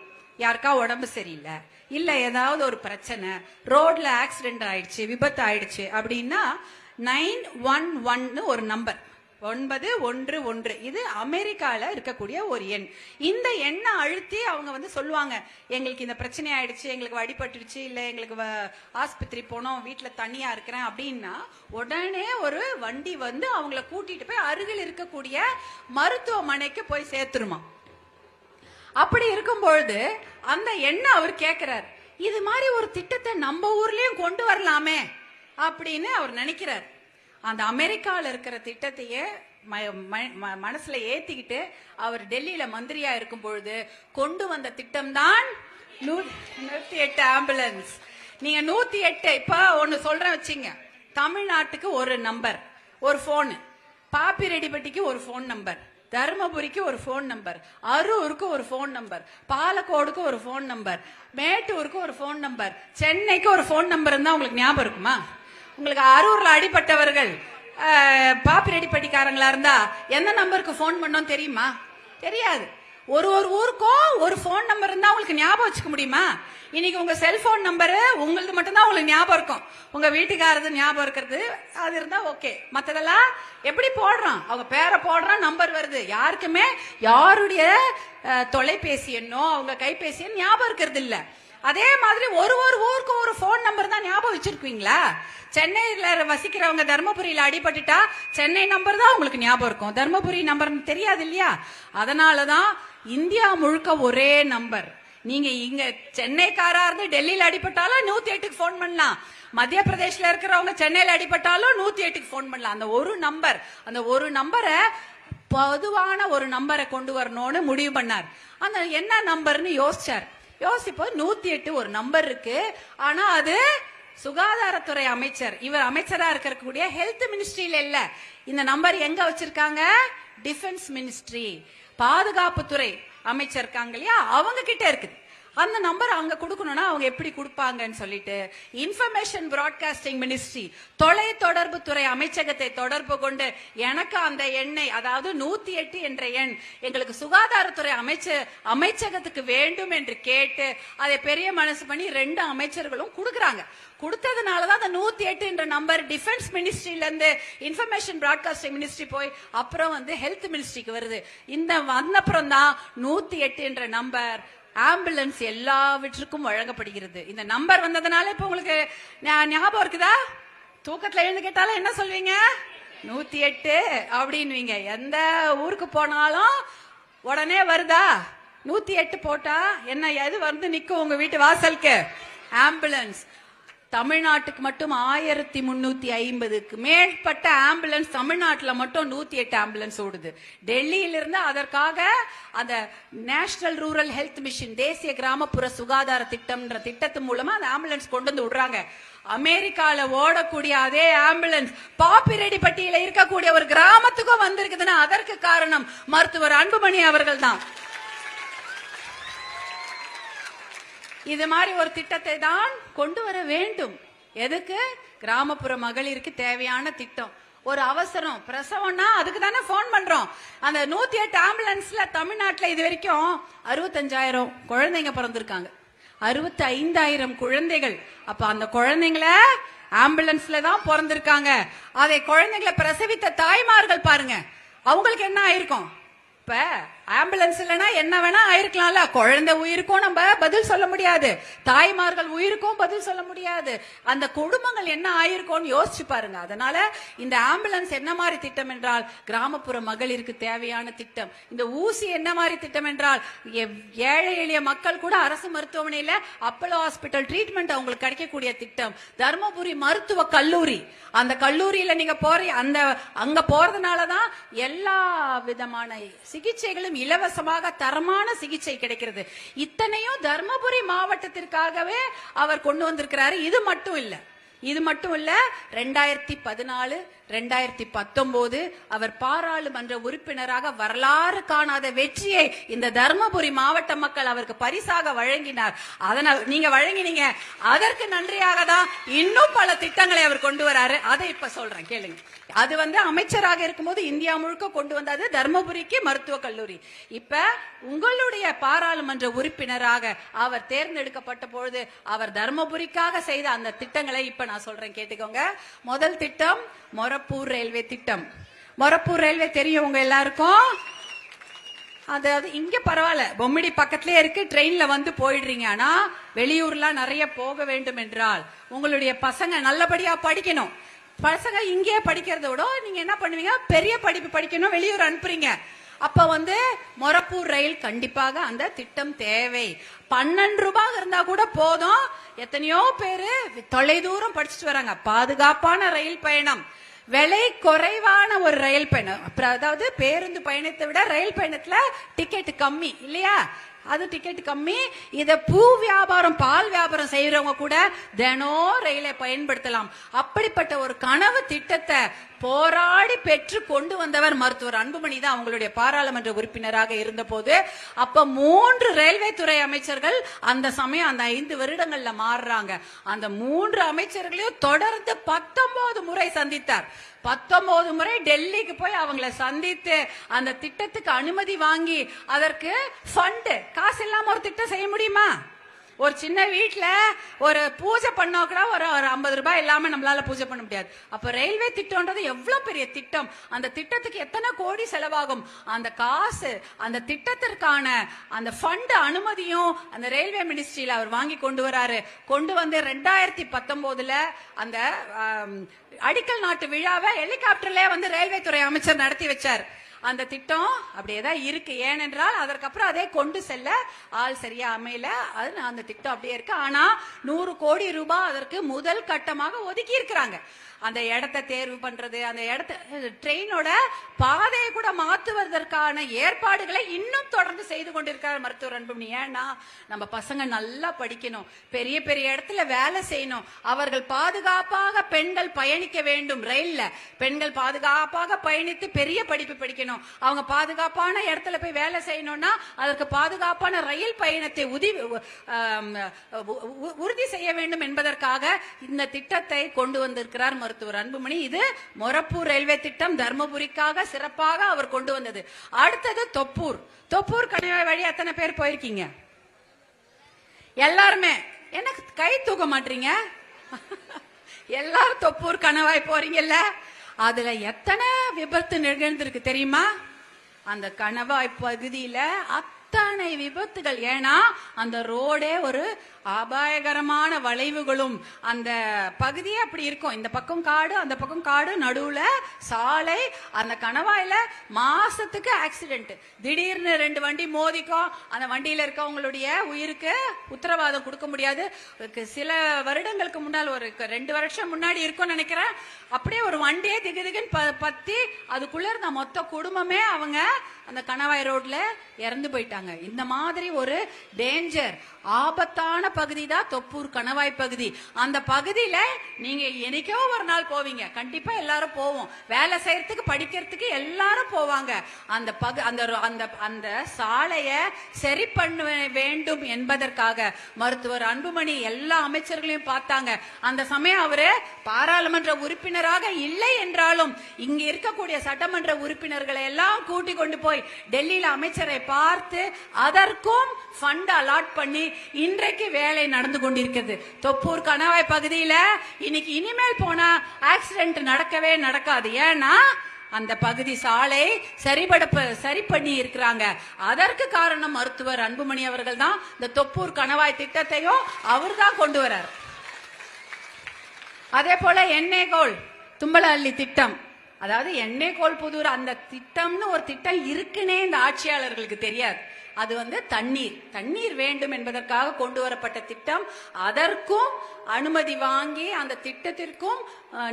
[SPEAKER 1] யாருக்கா உடம்பு சரியில்லை, இல்ல ஏதாவது ஒரு பிரச்சனை, ரோட்ல ஆக்சிடென்ட் ஆயிடுச்சு, விபத்து ஆயிடுச்சு அப்படின்னா 911 ஒரு நம்பர், 911. இது அமெரிக்கால இருக்கக்கூடிய ஒரு எண். இந்த எண்ணை அழுத்தி அவங்க சொல்லுவாங்க, எங்களுக்கு இந்த பிரச்சனை ஆயிடுச்சு, எங்களுக்கு அடிபட்டுடுச்சு, இல்ல எங்களுக்கு ஆஸ்பத்திரி போனோம், வீட்டுல தனியா இருக்கிறேன் அப்படின்னா உடனே ஒரு வண்டி அவங்கள கூட்டிட்டு போய் அருகில் இருக்கக்கூடிய மருத்துவமனைக்கு போய் சேர்த்துருமா. அப்படி இருக்கும் பொழுது அந்த எண்ணெய் அவர் கேட்கிறார், இது மாதிரி ஒரு திட்டத்தை நம்ம ஊர்லயும் கொண்டு வரலாமே அப்படின்னு அவர் நினைக்கிறார். அந்த அமெரிக்கால இருக்கிற திட்டத்தையே மனசுல ஏத்திக்கிட்டு அவர் டெல்லியில மந்திரியா இருக்கும் பொழுது கொண்டு வந்த திட்டம் தான் 108 ஆம்புலன்ஸ். நீங்க 108 இப்ப ஒன்னு சொல்றேன் வச்சுங்க. தமிழ்நாட்டுக்கு ஒரு நம்பர், ஒரு போன், பாப்பிரெட்டிப்பட்டிக்கு ஒரு போன் நம்பர், தருமபுரிக்கு ஒரு போன் நம்பர், அரூருக்கு ஒரு போன் நம்பர், பாலக்கோடுக்கு ஒரு போன் நம்பர், மேட்டூருக்கு ஒரு போன் நம்பர், சென்னைக்கு ஒரு போன் நம்பர் இருந்தா உங்களுக்கு ஞாபகம் இருக்குமா? உங்களுக்கு அரூர்ல அடிபட்டவர்கள் பாப்பிரெட்டிப்பட்டிக்காரங்களா இருந்தா எந்த நம்பருக்கு போன் பண்ணோம் தெரியுமா? தெரியாது. ஒரு ஒரு ஊருக்கும் ஒரு போன் நம்பர் இருந்தா உங்களுக்கு ஞாபகம் வச்சுக்க முடியுமா? இன்னைக்கு உங்க செல்போன் நம்பரு உங்களுக்கு மட்டும்தான் உங்களுக்கு ஞாபகம் இருக்கும், உங்க வீட்டுக்காரது ஞாபகம் இருக்கிறது அது இருந்தா ஓகே. மத்ததெல்லாம் எப்படி போடுறோம், அவங்க பேரை போடுறோம், நம்பர் வருது. யாருக்குமே யாருடைய தொலைபேசி எண்ணோ அவங்க கைபேசி எண் ஞாபகம் இருக்கிறது இல்ல. அதே மாதிரி ஒரு ஒரு ஊருக்கு ஒரு போன் நம்பர் தான் ஞாபகம் வச்சிருக்கீங்களா? சென்னையில வசிக்கிறவங்க தர்மபுரியில அடிபட்டுட்டா சென்னை நம்பர் தான் உங்களுக்கு ஞாபகம் இருக்கும், தர்மபுரி நம்பர் தெரியாது இல்லையா? அதனாலதான் இந்தியா முழுக்க ஒரே நம்பர். நீங்க இங்க சென்னைக்காரா இருந்து டெல்லியில அடிபட்டாலும் 108க்கு போன் பண்ணலாம், மத்திய பிரதேஷ்ல இருக்கிறவங்க சென்னையில அடிபட்டாலும் 108க்கு போன் பண்ணலாம். அந்த ஒரு நம்பர், அந்த ஒரு நம்பரை பொதுவான ஒரு நம்பரை கொண்டு வரணும்னு முடிவு பண்ணார். அந்த என்ன நம்பர்னு யோசிச்சார். யோசிப்போ 108 ஒரு நம்பர் இருக்கு, ஆனா அது சுகாதாரத்துறை அமைச்சர், இவர் அமைச்சரா இருக்கக்கூடிய ஹெல்த் மினிஸ்ட்ரியில இல்ல. இந்த நம்பர் எங்க வச்சிருக்காங்க? டிஃபென்ஸ் மினிஸ்ட்ரி, பாதுகாப்புத்துறை அமைச்சர் இருக்காங்க இல்லையா, அவங்க கிட்ட இருக்குது. அந்த நம்பர் அங்க கொடுக்கணும்னா அவங்க எப்படி கொடுப்பாங்கன்னு சொல்லிட்டு இன்ஃபர்மேஷன் பிராட்காஸ்டிங் மினிஸ்ட்ரி, தொலை தொடர்பு துறை அமைச்சகத்தை தொடர்பு கொண்டு எனக்கு அந்த எண்ணை, அதாவது 108 என்ற எண் எங்களுக்கு சுகாதாரத்துறை அமைச்சகத்துக்கு வேண்டும் என்று கேட்டு அதை பெரிய மனசு பண்ணி 2 அமைச்சர்களும் கொடுக்கறாங்க. கொடுத்ததுனாலதான் அந்த 108 என்ற நம்பர் டிஃபென்ஸ் மினிஸ்ட்ரியில இருந்து இன்ஃபர்மேஷன் பிராட்காஸ்டிங் மினிஸ்ட்ரி போய் அப்புறம் ஹெல்த் மினிஸ்ட்ரிக்கு வருது. இந்த வந்தப்புறம் தான் 108 என்ற நம்பர் ஆம்புலன்ஸ் எல்லாவற்றுக்கும் வழங்கப்படுகிறது. இந்த நம்பர் வந்ததுனால இப்ப உங்களுக்கு ஞாபகம் இருக்குதா? தூக்கத்துல எழுந்து கேட்டாலும் என்ன சொல்வீங்க? 108 அப்படின்வீங்க. எந்த ஊருக்கு போனாலும் உடனே வருதா? 108 போட்டா என்ன எது நிக்கும் உங்க வீட்டு வாசலுக்கு? ஆம்புலன்ஸ். தமிழ்நாட்டுக்கு மட்டும் 1350க்கு மேற்பட்ட ஆம்புலன்ஸ் தமிழ்நாட்டில் மட்டும் 108 ஆம்புலன்ஸ் ஓடுது. டெல்லியிலிருந்து அதற்காக அந்த நேஷனல் ரூரல் ஹெல்த் மிஷன், தேசிய கிராமப்புற சுகாதார திட்டம்ன்ற திட்டத்து மூலமா அந்த ஆம்புலன்ஸ் கொண்டு வந்து விடுறாங்க. அமெரிக்கால ஓடக்கூடிய அதே ஆம்புலன்ஸ் பாப்பிரெட்டிப்பட்டியில இருக்கக்கூடிய ஒரு கிராமத்துக்கும் வந்திருக்குதுன்னா அதற்கு காரணம் மருத்துவர் அன்புமணி அவர்கள் தான். இது மாதிரி ஒரு திட்டத்தை தான் கொண்டு வர வேண்டும். எதுக்கு? கிராமப்புற மகளிருக்கு தேவையான திட்டம். ஒரு அவசரம் பிரசவம்னா அதுக்கு தானே போன் பண்றோம். அந்த 108 ஆம்புலன்ஸ்ல தமிழ்நாட்டுல இது வரைக்கும் 65,000 குழந்தைங்க பிறந்திருக்காங்க. 65,000 குழந்தைகள். அப்ப அந்த குழந்தைங்களை ஆம்புலன்ஸ்ல தான் பிறந்திருக்காங்க. அதை குழந்தைங்களை பிரசவித்த தாய்மார்கள் பாருங்க, அவங்களுக்கு என்ன ஆயிருக்கும்? இப்ப ஆம்புலன்ஸ் இல்லைன்னா என்ன வேணா ஆயிருக்கலாம்ல. குழந்தை உயிருக்கும் நம்ம பதில் சொல்ல முடியாது, தாய்மார்கள் உயிருக்கும் பதில் சொல்ல முடியாது. அந்த குடும்பங்கள் என்ன ஆயிருக்கும்னு யோசிச்சு பாருங்க. அதனால இந்த ஆம்புலன்ஸ் என்ன மாதிரி திட்டம் என்றால் கிராமப்புற மகளிருக்கு தேவையான திட்டம். இந்த ஊசி என்ன மாதிரி திட்டம் என்றால் ஏழை எளிய மக்கள் கூட அரசு மருத்துவமனையில அப்போலோ ஹாஸ்பிட்டல் ட்ரீட்மெண்ட் அவங்களுக்கு கிடைக்கக்கூடிய திட்டம். தர்மபுரி மருத்துவ கல்லூரி, அந்த கல்லூரியில நீங்க அங்க போறதுனாலதான் எல்லா விதமான சிகிச்சைகளும் இலவசமாக தரமான சிகிச்சை கிடைக்கிறது. இத்தனையும் தர்மபுரி மாவட்டத்திற்காகவே அவர் கொண்டு வந்திருக்கிறாரு. இது மட்டும் இல்ல 2014 2019 அவர் பாராளுமன்ற உறுப்பினராக வரலாறு காணாத வெற்றியை இந்த தர்மபுரி மாவட்ட மக்கள் அவருக்கு பரிசாக வழங்கினார். அதனால் நீங்க வழங்கினீங்க, அதற்கு நன்றியாக தான் இன்னும் பல திட்டங்களை அவர் கொண்டு வராரு. அதை இப்ப சொல்றேன் கேளுங்க. அது அமைச்சராக இருக்கும்போது இந்தியா முழுக்க கொண்டு வந்தது தர்மபுரிக்கு மருத்துவ கல்லூரி. இப்ப உங்களுடைய பாராளுமன்ற உறுப்பினராக அவர் தேர்ந்தெடுக்கப்பட்ட பொழுது அவர் தர்மபுரிக்காக செய்த அந்த திட்டங்களை இப்ப நான் சொல்றேன், கேட்டுக்கோங்க. முதல் திட்டம் மொரப்பூர் ரயில்வே திட்டம். மொரப்பூர் ரயில்வே தெரியும் உங்க எல்லாருக்கும். அதாவது இங்க பரவாயில்ல, பொம்மிடி பக்கத்திலே இருக்கு, ட்ரெயின்ல வந்து போயிடுறீங்க. ஆனா வெளியூர்லாம் நிறைய போக வேண்டும் என்றால் உங்களுடைய பசங்க நல்லபடியா படிக்கணும். பசங்க இங்கே படிக்கிறத விட நீங்க என்ன பண்ணுவீங்க, பெரிய படிப்பு படிக்கணும், வெளியூர் அனுப்புறீங்க. அப்ப மொரப்பூர் ரயில் கண்டிப்பாக அந்த திட்டம் தேவை. 12 ரூபாய் இருந்தா கூட போதும். எத்தனையோ பேரு தொலைதூரம் படிச்சுட்டு வராங்க. பாதுகாப்பான ரயில் பயணம், விலை குறைவான ஒரு ரயில் பயணம். அதாவது பேருந்து பயணத்தை விட ரயில் பயணத்துல டிக்கெட் கம்மி இல்லையா? அது டிக்கெட் கம்மி. இத பூ வியாபாரம், பால் வியாபாரம் செய்யறவங்க கூட தினம் ரயிலை பயன்படுத்தலாம். அப்படிப்பட்ட ஒரு கனவு திட்டத்தை போராடி பெற்று கொண்டு வந்தவர் மருத்துவர் அன்புமணி தான் அவங்களுடைய பாராளுமன்ற உறுப்பினராக இருந்த போது. அப்ப 3 ரயில்வே துறை அமைச்சர்கள் அந்த சமயம் அந்த 5 வருடங்கள்ல மாறுறாங்க. அந்த 3 அமைச்சர்களையும் தொடர்ந்து 19 முறை சந்தித்தார். 19 முறை டெல்லிக்கு போய் அவங்கள சந்தித்து அந்த திட்டத்துக்கு அனுமதி வாங்கி, அதற்கு ஃபண்ட், காசு இல்லாம ஒரு திட்டம் செய்ய முடியுமா? ஒரு சின்ன வீட்டுல ஒரு பூஜை பண்ணா கூட ஒரு 50 ரூபாய் இல்லாம நம்மளால பூஜை பண்ண முடியாது. அப்ப ரயில்வே திட்டம்ன்றது எவ்வளவு பெரிய திட்டம். அந்த திட்டத்துக்கு எத்தனை கோடி செலவாகும். அந்த காசு, அந்த திட்டத்திற்கான அந்த ஃபண்ட் அனுமதியும் அந்த ரயில்வே மினிஸ்ட்ரியில அவர் வாங்கி கொண்டு வராரு. கொண்டு வந்து 2019 அந்த அடிக்கல் நாட்டு விழாவை ஹெலிகாப்டர்ல ரயில்வே துறை அமைச்சர் நடத்தி வச்சார். அந்த திட்டம் அப்படியேதான் இருக்கு. ஏனென்றால் அதற்கப்புறம் அதே கொண்டு செல்ல ஆள் சரியா அமையல. அந்த திட்டம் அப்படியே இருக்கு. ஆனா 100 கோடி ரூபாய் அதற்கு முதல் கட்டமாக ஒதுக்கி இருக்கிறாங்க. அந்த இடத்தை தேர்வு பண்றது, அந்த இடத்த ட்ரெயினோட பாதையை கூட மாற்றுவதற்கான ஏற்பாடுகளை இன்னும் தொடர்ந்து செய்து கொண்டிருக்கார் மருத்துவர் அன்புமணி. ஏன்னா நம்ம பசங்க நல்லா படிக்கணும், பெரிய பெரிய இடத்துல வேலை செய்யணும், அவர்கள் பாதுகாப்பாக பெண்கள் பயணிக்க வேண்டும். ரயில்ல பெண்கள் பாதுகாப்பாக பயணித்து பெரிய படிப்பு படிக்கணும். அவங்க பாதுகாப்பான இடத்துல போய் வேலை செய்யணும்னா அதற்கு பாதுகாப்பான ரயில் பயணத்தை உறுதி செய்ய வேண்டும் என்பதற்காக இந்த திட்டத்தை கொண்டு வந்திருக்கிறார் மருத்துவர் அன்புமணி. இது மொரப்பூர் ரயில்வே திட்டம் தர்மபுரிக்காக சிறப்பாக அவர் கொண்டு வந்தது. அடுத்தது தொப்பூர் கணவாய் வழி எத்தனை பேர் போயிருக்கீங்க? எல்லாருமே என்ன கை தூக்க மாட்டீங்க? எல்லாரும் தொப்பூர் கணவாய் போறீங்கல்ல, அதுல எத்தனை விபத்து நிகழ்ந்திருக்கு தெரியுமா? அந்த கணவாய் பகுதியில அத்தனை விபத்துகள். ஏன்னா அந்த ரோடே ஒரு அபாயகரமான வளைவுகளும் அந்த பகுதியே அப்படி இருக்கும். இந்த பக்கம் காடு, அந்த பக்கம் காடு, நடுவுல சாலை. அந்த கணவாயில மாசத்துக்கு ஆக்சிடென்ட். திடீர்னு 2 வண்டி மோதிக்கும். அந்த வண்டியில இருக்கவங்களுடைய உயிருக்கு உத்தரவாதம் கொடுக்க முடியாது. சில வருடங்களுக்கு முன்னால், ஒரு 2 வருஷம் முன்னாடி இருக்கும்னு நினைக்கிறேன், அப்படியே ஒரு வண்டியே திகுதிகுன்னு பத்தி அதுக்குள்ள இருந்த மொத்த குடும்பமே அவங்க அந்த கணவாய் ரோட்ல இறந்து போயிட்டாங்க. இந்த மாதிரி ஒரு டேஞ்சர், ஆபத்தான பகுதி தான் தொப்பூர் கணவாய் பகுதி. அந்த பகுதியில நீங்க என்னைக்கோ ஒரு நாள் போவீங்க. கண்டிப்பா எல்லாரும் போவோம், வேலை செய்யறதுக்கு படிக்கிறதுக்கு எல்லாரும் போவாங்க. அந்த சாலைய சரி பண்ண வேண்டும் என்பதற்காக மருத்துவர் அன்புமணி எல்லா அமைச்சர்களையும் பார்த்தாங்க. அந்த சமயம் அவரு பாராளுமன்ற உறுப்பினராக இல்லை என்றாலும் இங்க இருக்கக்கூடிய சட்டமன்ற உறுப்பினர்களை எல்லாம் கூட்டி கொண்டு போய் டெல்லியில அமைச்சரை பார்த்து அதற்கும் ஃபண்ட் அலாட் பண்ணி இன்றைக்கு வேலை நடந்து கொண்டிருக்கிறது. தொப்பூர் கணவாய் பகுதியில இன்னைக்கு இனிமேல் போனா ஆக்சிடென்ட் நடக்கவே நடக்காது. ஏன்னா அந்த பகுதி சாலை சரி பண்ணி இருக்கிறாங்க. அதற்கு காரணம் மருத்துவர் அன்புமணி அவர்கள் தான். இந்த தொப்பூர் கணவாய் திட்டத்தையும் அவர் தான் கொண்டு வர்றார். அதே போல எண்ணெய்கோல் தும்பலஅள்ளி திட்டம், அதாவது எண்ணெய்கோல் புதூர் அந்த திட்டம்னு ஒரு திட்டம் இருக்குன்னே இந்த ஆட்சியாளர்களுக்கு தெரியாது. அது தண்ணீர் வேண்டும் என்பதற்காக கொண்டு வரப்பட்ட திட்டம். அதற்கும் அனுமதி வாங்கி அந்த திட்டத்திற்கும்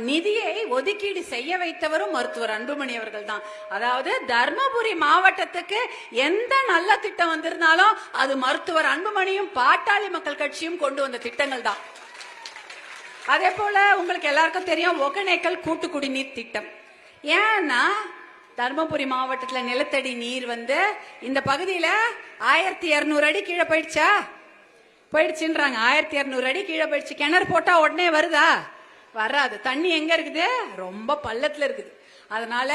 [SPEAKER 1] நிதியை ஒதுக்கீடு செய்ய வைத்தவரும் மருத்துவர் அன்புமணி அவர்கள் தான். அதாவது தர்மபுரி மாவட்டத்துக்கு எந்த நல்ல திட்டம் வந்திருந்தாலும் அது மருத்துவர் அன்புமணியும் பாட்டாளி மக்கள் கட்சியும் கொண்டு வந்த திட்டங்கள் தான். அதே போல உங்களுக்கு எல்லாருக்கும் தெரியும் ஒகேனக்கல் கூட்டு குடிநீர் திட்டம். ஏன்னா தர்மபுரி மாவட்டத்தில் நிலத்தடி நீர் இந்த பகுதியில 1200 அடி கீழே போயிடுச்சுன்றாங்க. 1200 அடி கீழே போயிடுச்சு. கிணறு போட்டா உடனே வருதா? வராது. தண்ணி எங்க இருக்குது? ரொம்ப பள்ளத்துல இருக்குது. அதனால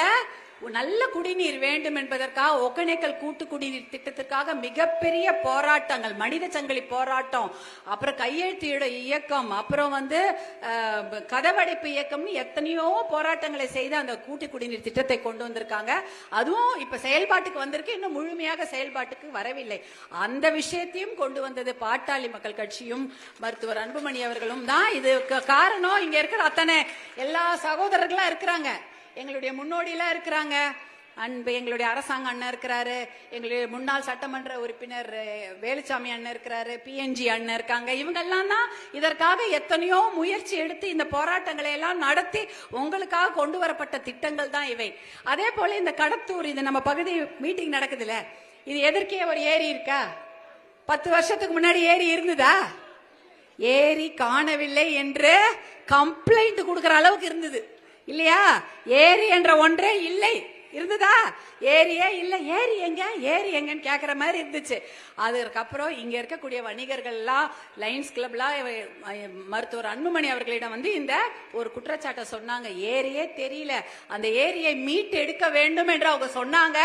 [SPEAKER 1] நல்ல குடிநீர் வேண்டும் என்பதற்காக ஒகேனக்கல் கூட்டு குடிநீர் திட்டத்திற்காக மிகப்பெரிய போராட்டங்கள், மனித சங்கிலி போராட்டம், அப்புறம் கையெழுத்து இயக்கம், அப்புறம் கதவடைப்பு இயக்கம்னு எத்தனையோ போராட்டங்களை செய்து அந்த கூட்டு குடிநீர் திட்டத்தை கொண்டு வந்திருக்காங்க. அதுவும் இப்ப செயல்பாட்டுக்கு வந்திருக்கு, இன்னும் முழுமையாக செயல்பாட்டுக்கு வரவில்லை. அந்த விஷயத்தையும் கொண்டு வந்தது பாட்டாளி மக்கள் கட்சியும் மருத்துவர் அன்புமணி அவர்களும் தான். இதுக்கு காரணம் இங்க இருக்கிற அத்தனை எல்லா சகோதரர்களா இருக்கிறாங்க. எங்களுடைய முன்னோடியெல்லாம் இருக்கிறாங்க. எங்களுடைய அரசாங்க அண்ணன் இருக்கிறாரு, எங்களுடைய முன்னாள் சட்டமன்ற உறுப்பினர் வேலுச்சாமி அண்ணன் இருக்கிறாரு, பிஎன்ஜி அண்ணன் இருக்காங்க. இவங்கெல்லாம் தான் இதற்காக எத்தனையோ முயற்சி எடுத்து இந்த போராட்டங்களை எல்லாம் நடத்தி உங்களுக்காக கொண்டு வரப்பட்ட திட்டங்கள் தான் இவை. அதே போல இந்த கடத்தூர், இது நம்ம பகுதி மீட்டிங் நடக்குதுல்ல, இது எதற்கே ஒரு ஏரி இருக்கா? 10 வருஷத்துக்கு முன்னாடி ஏரி இருந்ததா? ஏரி காணவில்லை என்று கம்ப்ளைண்ட் கொடுக்கிற அளவுக்கு இருந்தது இல்லையா? ஏரி என்ற ஒன்றே இல்லை. இருந்ததா? ஏரியே இல்ல. ஏரி எங்கன்னு கேக்குற மாதிரி இருந்துச்சு. அதுக்கப்புறம் இங்க இருக்கக்கூடிய வணிகர்கள் எல்லாம், லயன்ஸ் கிளப்லாம் மருத்துவர் அன்புமணி அவர்களிடம் இந்த ஒரு குற்றச்சாட்டை சொன்னாங்க. ஏரியே தெரியல, அந்த ஏரியை மீட்டு எடுக்க வேண்டும் என்று அவங்க சொன்னாங்க.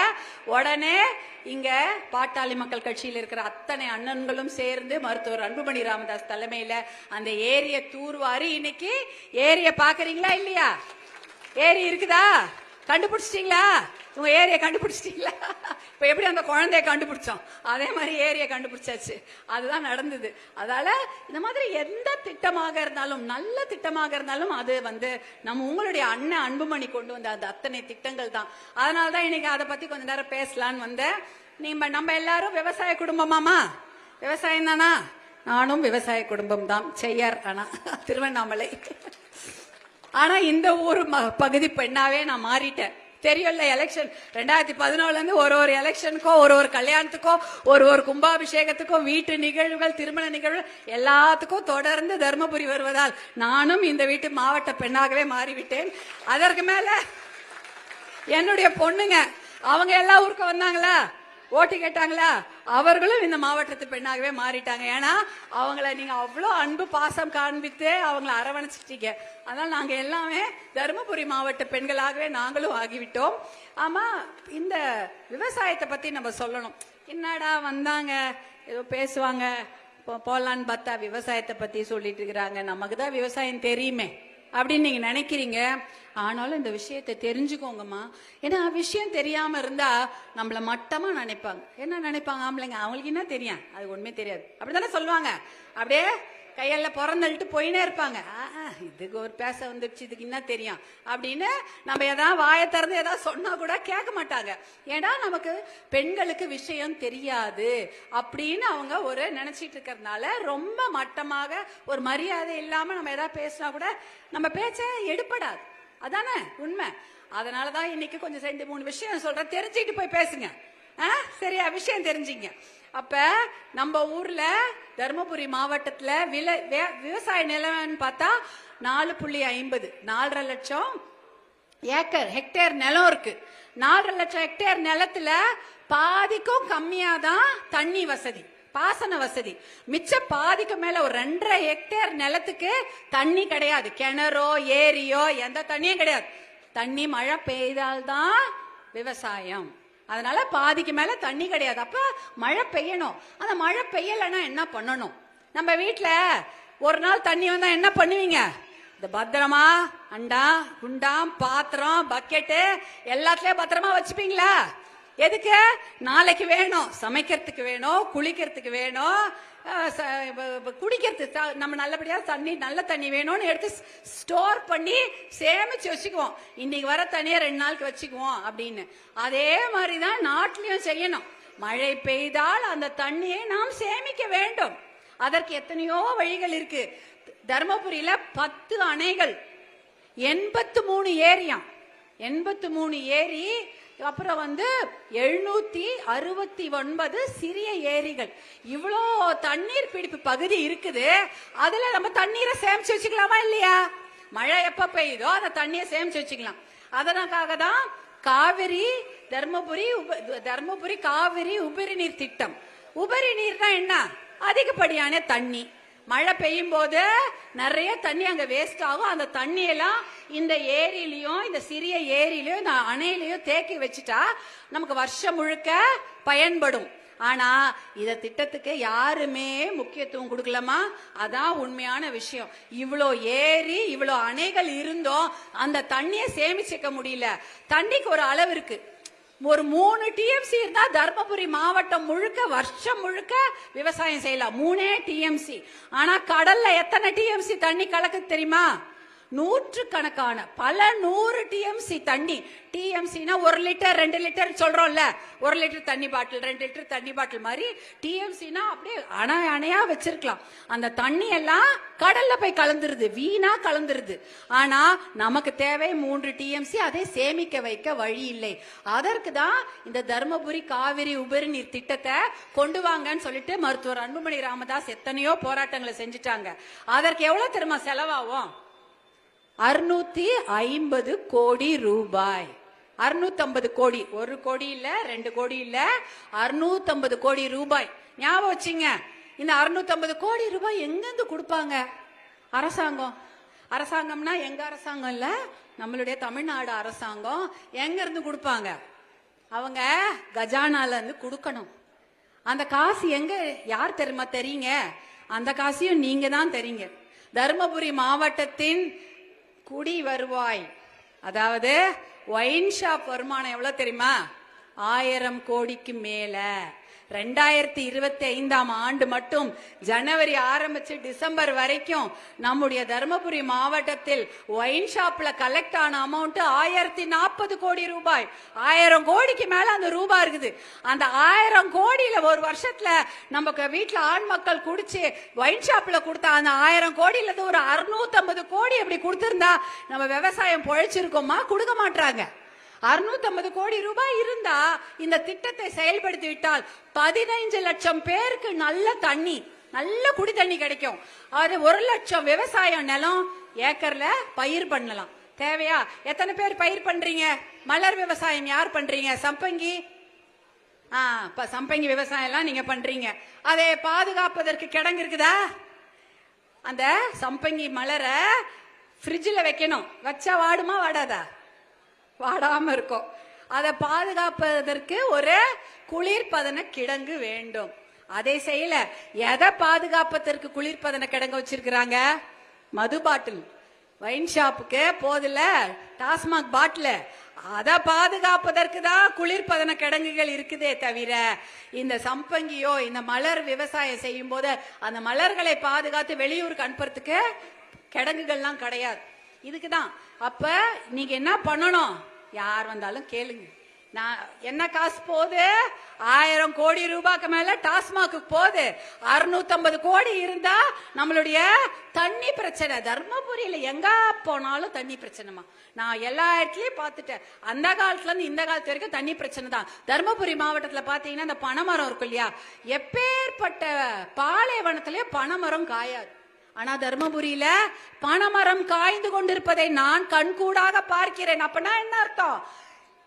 [SPEAKER 1] உடனே இங்க பாட்டாளி மக்கள் கட்சியில் இருக்கிற அத்தனை அண்ணன்களும் சேர்ந்து மருத்துவர் அன்புமணி ராமதாஸ் தலைமையில அந்த ஏரியை தூர்வாரி, இன்னைக்கு ஏரியை பாக்குறீங்களா இல்லையா? ஏரி இருக்குதா? கண்டுபிடிச்சிட்டீங்களா? உங்க ஏரியை கண்டுபிடிச்சிட்டீங்களா? இப்ப எப்படி அந்த குழந்தைய கண்டுபிடிச்சோம், அதே மாதிரி ஏரியை கண்டுபிடிச்சாச்சு. அதுதான் நடந்தது. அதால இந்த மாதிரி எந்த திட்டமாக இருந்தாலும், நல்ல திட்டமாக இருந்தாலும், அது நம்ம உங்களுடைய அண்ணன் அன்புமணி கொண்டு வந்த அந்த அத்தனை திட்டங்கள் தான். அதனாலதான் இன்னைக்கு அதை பத்தி கொஞ்ச நேரம் பேசலான்னு வந்தேன். நம்ம எல்லாரும் விவசாய குடும்பமாமா? விவசாயம் தானா? நானும் விவசாய குடும்பம் தான். செய்யார் ஆனா திருவண்ணாமலை. ஆனா இந்த ஊர் பகுதி பெண்ணாவே நான் மாறிட்டேன். தெரியும்ல, எலெக்ஷன் 2014 இருந்து ஒரு எலெக்ஷனுக்கோ, ஒரு கல்யாணத்துக்கோ, ஒரு கும்பாபிஷேகத்துக்கோ, வீட்டு நிகழ்வுகள், திருமண நிகழ்வுகள் எல்லாத்துக்கும் தொடர்ந்து தர்மபுரி வருவதால் நானும் இந்த வீட்டு மாவட்ட பெண்ணாகவே மாறிவிட்டேன். அதற்கு மேல என்னுடைய பொண்ணுங்க அவங்க எல்லா ஊருக்கு வந்தாங்களா, ஓட்டு கேட்டாங்களா, அவர்களும் இந்த மாவட்டத்து பெண்ணாகவே மாறிட்டாங்க. ஏன்னா அவங்கள நீங்க அவ்வளோ அன்பு பாசம் காண்பித்து அவங்கள அரவணைச்சிட்டீங்க. அதனால நாங்க எல்லாமே தருமபுரி மாவட்ட பெண்களாகவே நாங்களும் ஆகிவிட்டோம். ஆமா, இந்த விவசாயத்தை பத்தி நம்ம சொல்லணும். என்னடா வந்தாங்க ஏதோ பேசுவாங்க போலான்னு பார்த்தா விவசாயத்தை பத்தி சொல்லிட்டு இருக்கிறாங்க. நமக்கு தான் விவசாயம் தெரியுமே அப்படின்னு நீங்க நினைக்கிறீங்க. ஆனாலும் இந்த விஷயத்தை தெரிஞ்சுக்கோங்கம்மா. ஏன்னா விஷயம் தெரியாம இருந்தா நம்மள மட்டமா நினைப்பாங்க. என்ன நினைப்பாங்க ஆம்பளைங்க, அவங்களுக்கு என்ன தெரியும், அது ஒண்ணுமே தெரியாது அப்படித்தானே சொல்லுவாங்க. அப்படியே கையெல்லாம் பிறந்தள்ளிட்டு போயினே இருப்பாங்க. இதுக்கு ஒரு பேச வந்துடுச்சு, இதுக்கு என்ன தெரியும் அப்படின்னு நம்ம ஏதாவது வாயை திறந்து ஏதாவது சொன்னா கூட கேட்க மாட்டாங்க. ஏன்னா நமக்கு பெண்களுக்கு விஷயம் தெரியாது அப்படின்னு அவங்க ஒரு நினைச்சிட்டு இருக்கிறதுனால ரொம்ப மட்டமாக ஒரு மரியாதை இல்லாம நம்ம ஏதாவது பேசினா கூட நம்ம பேச்ச எடுப்படாது. அதானே உண்மை. அதனாலதான் இன்னைக்கு கொஞ்சம் 2-3 விஷயம் சொல்றேன், தெரிஞ்சுக்கிட்டு போய் பேசுங்க. சரியா? விஷயம் தெரிஞ்சுங்க. அப்ப நம்ம ஊர்ல தர்மபுரி மாவட்டத்துல விவசாய நிலம்னு பார்த்தா 4.50 4.5 லட்சம் ஹெக்டேர் நிலம் இருக்கு. 4.5 லட்சம் ஹெக்டேர் நிலத்துல பாதிக்கும் கம்மியா தான் தண்ணி வசதி, பாசன வசதி. மிச்ச பாதிக்கு மேல ஒரு 2.5 ஹெக்டேர் நிலத்துக்கு தண்ணி கிடையாது. கிணறோ ஏரியோ எந்த தண்ணியும் கிடையாது. தண்ணி மழை பெய்தால்தான் விவசாயம். அதனால பாதிக்கு மேல தண்ணி கிடையாது. அப்ப மழை பெய்யணும். அந்த மழை பெய்யலைன்னா என்ன பண்ணணும்? நம்ம வீட்டுல ஒரு நாள் தண்ணி வந்தா என்ன பண்ணுவீங்க? இந்த பத்திரமா அண்டா குண்டாம் பாத்திரம் பக்கெட்டு எல்லாத்துலயும் பத்திரமா வச்சுப்பீங்களா? எதுக்கு? நாளைக்கு வேணும், சமைக்கிறதுக்கு வேணும், குளிக்கிறதுக்கு வேணும், குடிக்கிறதுக்கு நம்ம நல்லபடியா தண்ணி, நல்ல தண்ணி வேணும்னு எடுத்து ஸ்டோர் பண்ணி சேமிச்சு வச்சுக்குவோம். இன்னைக்கு வர தண்ணியை 2 நாளுக்கு வச்சுக்குவோம் அப்படின்னு. அதே மாதிரிதான் நாட்டிலையும் செய்யணும். மழை பெய்தால் அந்த தண்ணியை நாம் சேமிக்க வேண்டும். அதற்கு எத்தனையோ வழிகள் இருக்கு. தர்மபுரியில 10 அணைகள், 83 ஏரியாம், 83 ஏரி, அப்புறம் 769 சிறிய ஏரிகள். இவ்வளோ தண்ணீர் பிடிப்பு பகுதி இருக்குது. அதுல நம்ம தண்ணீரை சேமிச்சு வச்சுக்கலாமா இல்லையா? மழை எப்ப பெய்யுதோ அந்த தண்ணியை சேமிச்சு வச்சுக்கலாம். அதற்காக தான் காவிரி தர்மபுரி காவிரி உபரி நீர் திட்டம். உபரி நீர் தான் என்ன? அதிகப்படியான தண்ணி. மழை பெய்யும் போது நிறைய தண்ணி அங்க வேஸ்ட் ஆகும். அந்த தண்ணியெல்லாம் இந்த ஏரியிலையும், இந்த சிறிய ஏரியிலையும், இந்த அணையிலையும் தேக்கி வச்சுட்டா நமக்கு வருஷம் முழுக்க பயன்படும். ஆனா இந்த திட்டத்துக்கு யாருமே முக்கியத்துவம் கொடுக்கலாமா? அதான் உண்மையான விஷயம். இவ்வளோ ஏரி, இவ்வளோ அணைகள் இருந்தோம் அந்த தண்ணியை சேமிச்சுக்க முடியல. தண்ணிக்கு ஒரு அளவு இருக்கு. ஒரு 3 TMC இருந்தா தர்மபுரி மாவட்டம் முழுக்க வருஷம் முழுக்க விவசாயம் செய்யலாம். 3 TMC. ஆனா கடல்ல எத்தனை TMC தண்ணி கலக்கு தெரியுமா? 100 கணக்கான பல 100 TMC தண்ணி. TMCனா 1 லிட்டர் 2 லிட்டர் சொல்றோம்ல, 1 லிட்டர் தண்ணி பாட்டில் 2 லிட்டர் தண்ணி பாட்டில் மாதிரி TMCனா அப்படியே அணையா வச்சிருக்கலாம். அந்த தண்ணி எல்லாம் கடல்ல போய் கலந்துருது, வீணா கலந்துருது. ஆனா நமக்கு தேவை 3 TMC. அதை சேமிக்க வைக்க வழி இல்லை. அதற்கு தான் இந்த தர்மபுரி காவிரி உபரி நீர் திட்டத்தை கொண்டு வாங்கன்னு சொல்லிட்டு மருத்துவர் அன்புமணி ராமதாஸ் எத்தனையோ போராட்டங்களை செஞ்சுட்டாங்க. அதற்கு எவ்வளவு தெரியுமா செலவாகும்? 650 கோடி ரூபாய். 650 கோடி. 1 கோடி இல்ல, 2 கோடி இல்ல, 650 கோடி ரூபாய். ஞாபகம் வச்சுங்க. இந்த 650 கோடி ரூபாய் எங்கிருந்து கொடுப்பாங்க? அரசாங்கம். அரசாங்கம்னா எங்க அரசாங்கம் இல்ல, நம்மளுடைய தமிழ்நாடு அரசாங்கம். எங்க இருந்து கொடுப்பாங்க? அவங்க கஜானால இருந்து கொடுக்கணும். அந்த காசு எங்க, யார் தெரியுமா தெரியுங்க? அந்த காசையும் நீங்க தான் தெரியுங்க. தர்மபுரி மாவட்டத்தின் குடி வருவாய், அதாவது ஒயின் ஷாப் வருமானம் எவ்வளவு தெரியுமா? 1000 கோடிக்கு மேல. 2025ஆம் ஆண்டு மட்டும் ஜனவரி ஆரம்பிச்சு டிசம்பர் வரைக்கும் நம்முடைய தர்மபுரி மாவட்டத்தில் ஒயின் ஷாப்ல கலெக்ட் ஆன அமௌண்ட் 1040 கோடி ரூபாய். 1000 கோடிக்கு மேல அந்த ரூபாய் இருக்குது. அந்த 1000 கோடியில ஒரு வருஷத்துல நமக்கு வீட்டுல ஆண் மக்கள் குடிச்சு ஒயின் ஷாப்ல கொடுத்தா அந்த 1000 கோடியில ஒரு 650 கோடி அப்படி கொடுத்திருந்தா நம்ம விவசாயம் பொழைச்சிருக்கோமா? கொடுக்க மாட்டாங்க. 650 கோடி ரூபாய் இருந்தா இந்த திட்டத்தை செயல்படுத்தி விட்டால் 15 லட்சம் பேருக்கு நல்ல தண்ணி, நல்ல குடி தண்ணி கிடைக்கும். அது 1 லட்சம் விவசாய நிலம் ஏக்கர்ல பயிர் பண்ணலாம். தேவையா? எத்தனை பேர் பயிர் பண்றீங்க? மலர் விவசாயம் யார் பண்றீங்க? சம்பங்கி, சம்பங்கி விவசாயம் எல்லாம் நீங்க பண்றீங்க. அதை பாதுகாப்பதற்கு கிடங்கு இருக்குதா? அந்த சம்பங்கி மலரை ஃப்ரிட்ஜில் வைக்கணும். வச்சா வாடுமா வாடாதா? வாடாம இருக்கும். அதை பாதுகாப்பதற்கு ஒரு குளிர்பதன கிடங்கு வேண்டும். அதை செய்யல. எதை பாதுகாப்பதற்கு குளிர்பதன கிடங்கு வச்சிருக்கிறாங்க? மது பாட்டில். வைன் ஷாப்புக்கு போதில்ல, டாஸ்மாக் பாட்டில். அதை பாதுகாப்பதற்கு தான் குளிர்பதன கிடங்குகள் இருக்குதே தவிர இந்த சம்பங்கியோ இந்த மலர் விவசாயம் செய்யும் போது அந்த மலர்களை பாதுகாத்து வெளியூருக்கு அனுப்புறதுக்கு கிடங்குகள்லாம் கிடையாது. இதுக்குதான். அப்ப நீங்க என்ன பண்ணணும்? யார் வந்தாலும் கேளுங்க. நான் என்ன காசு போகுது? 1000 கோடி ரூபாய்க்கு மேல டாஸ்மாக்கு போகுது. 650 கோடி இருந்தா நம்மளுடைய தண்ணி பிரச்சனை. தர்மபுரியில எங்க போனாலும் தண்ணி பிரச்சனைமா. நான் எல்லா இடத்துலயும் பார்த்துட்டேன். அந்த காலத்துல இருந்து இந்த காலத்து வரைக்கும் தண்ணி பிரச்சனை தான். தர்மபுரி மாவட்டத்துல பாத்தீங்கன்னா இந்த பனைமரம் இருக்கும் இல்லையா, எப்பேற்பட்ட பாலைவனத்திலே பனைமரம் காயாது. ஆனா தர்மபுரியில பனைமரம் காய்ந்து கொண்டிருப்பதை நான் கண்கூடாக பார்க்கிறேன். அப்பனா என்ன அர்த்தம்?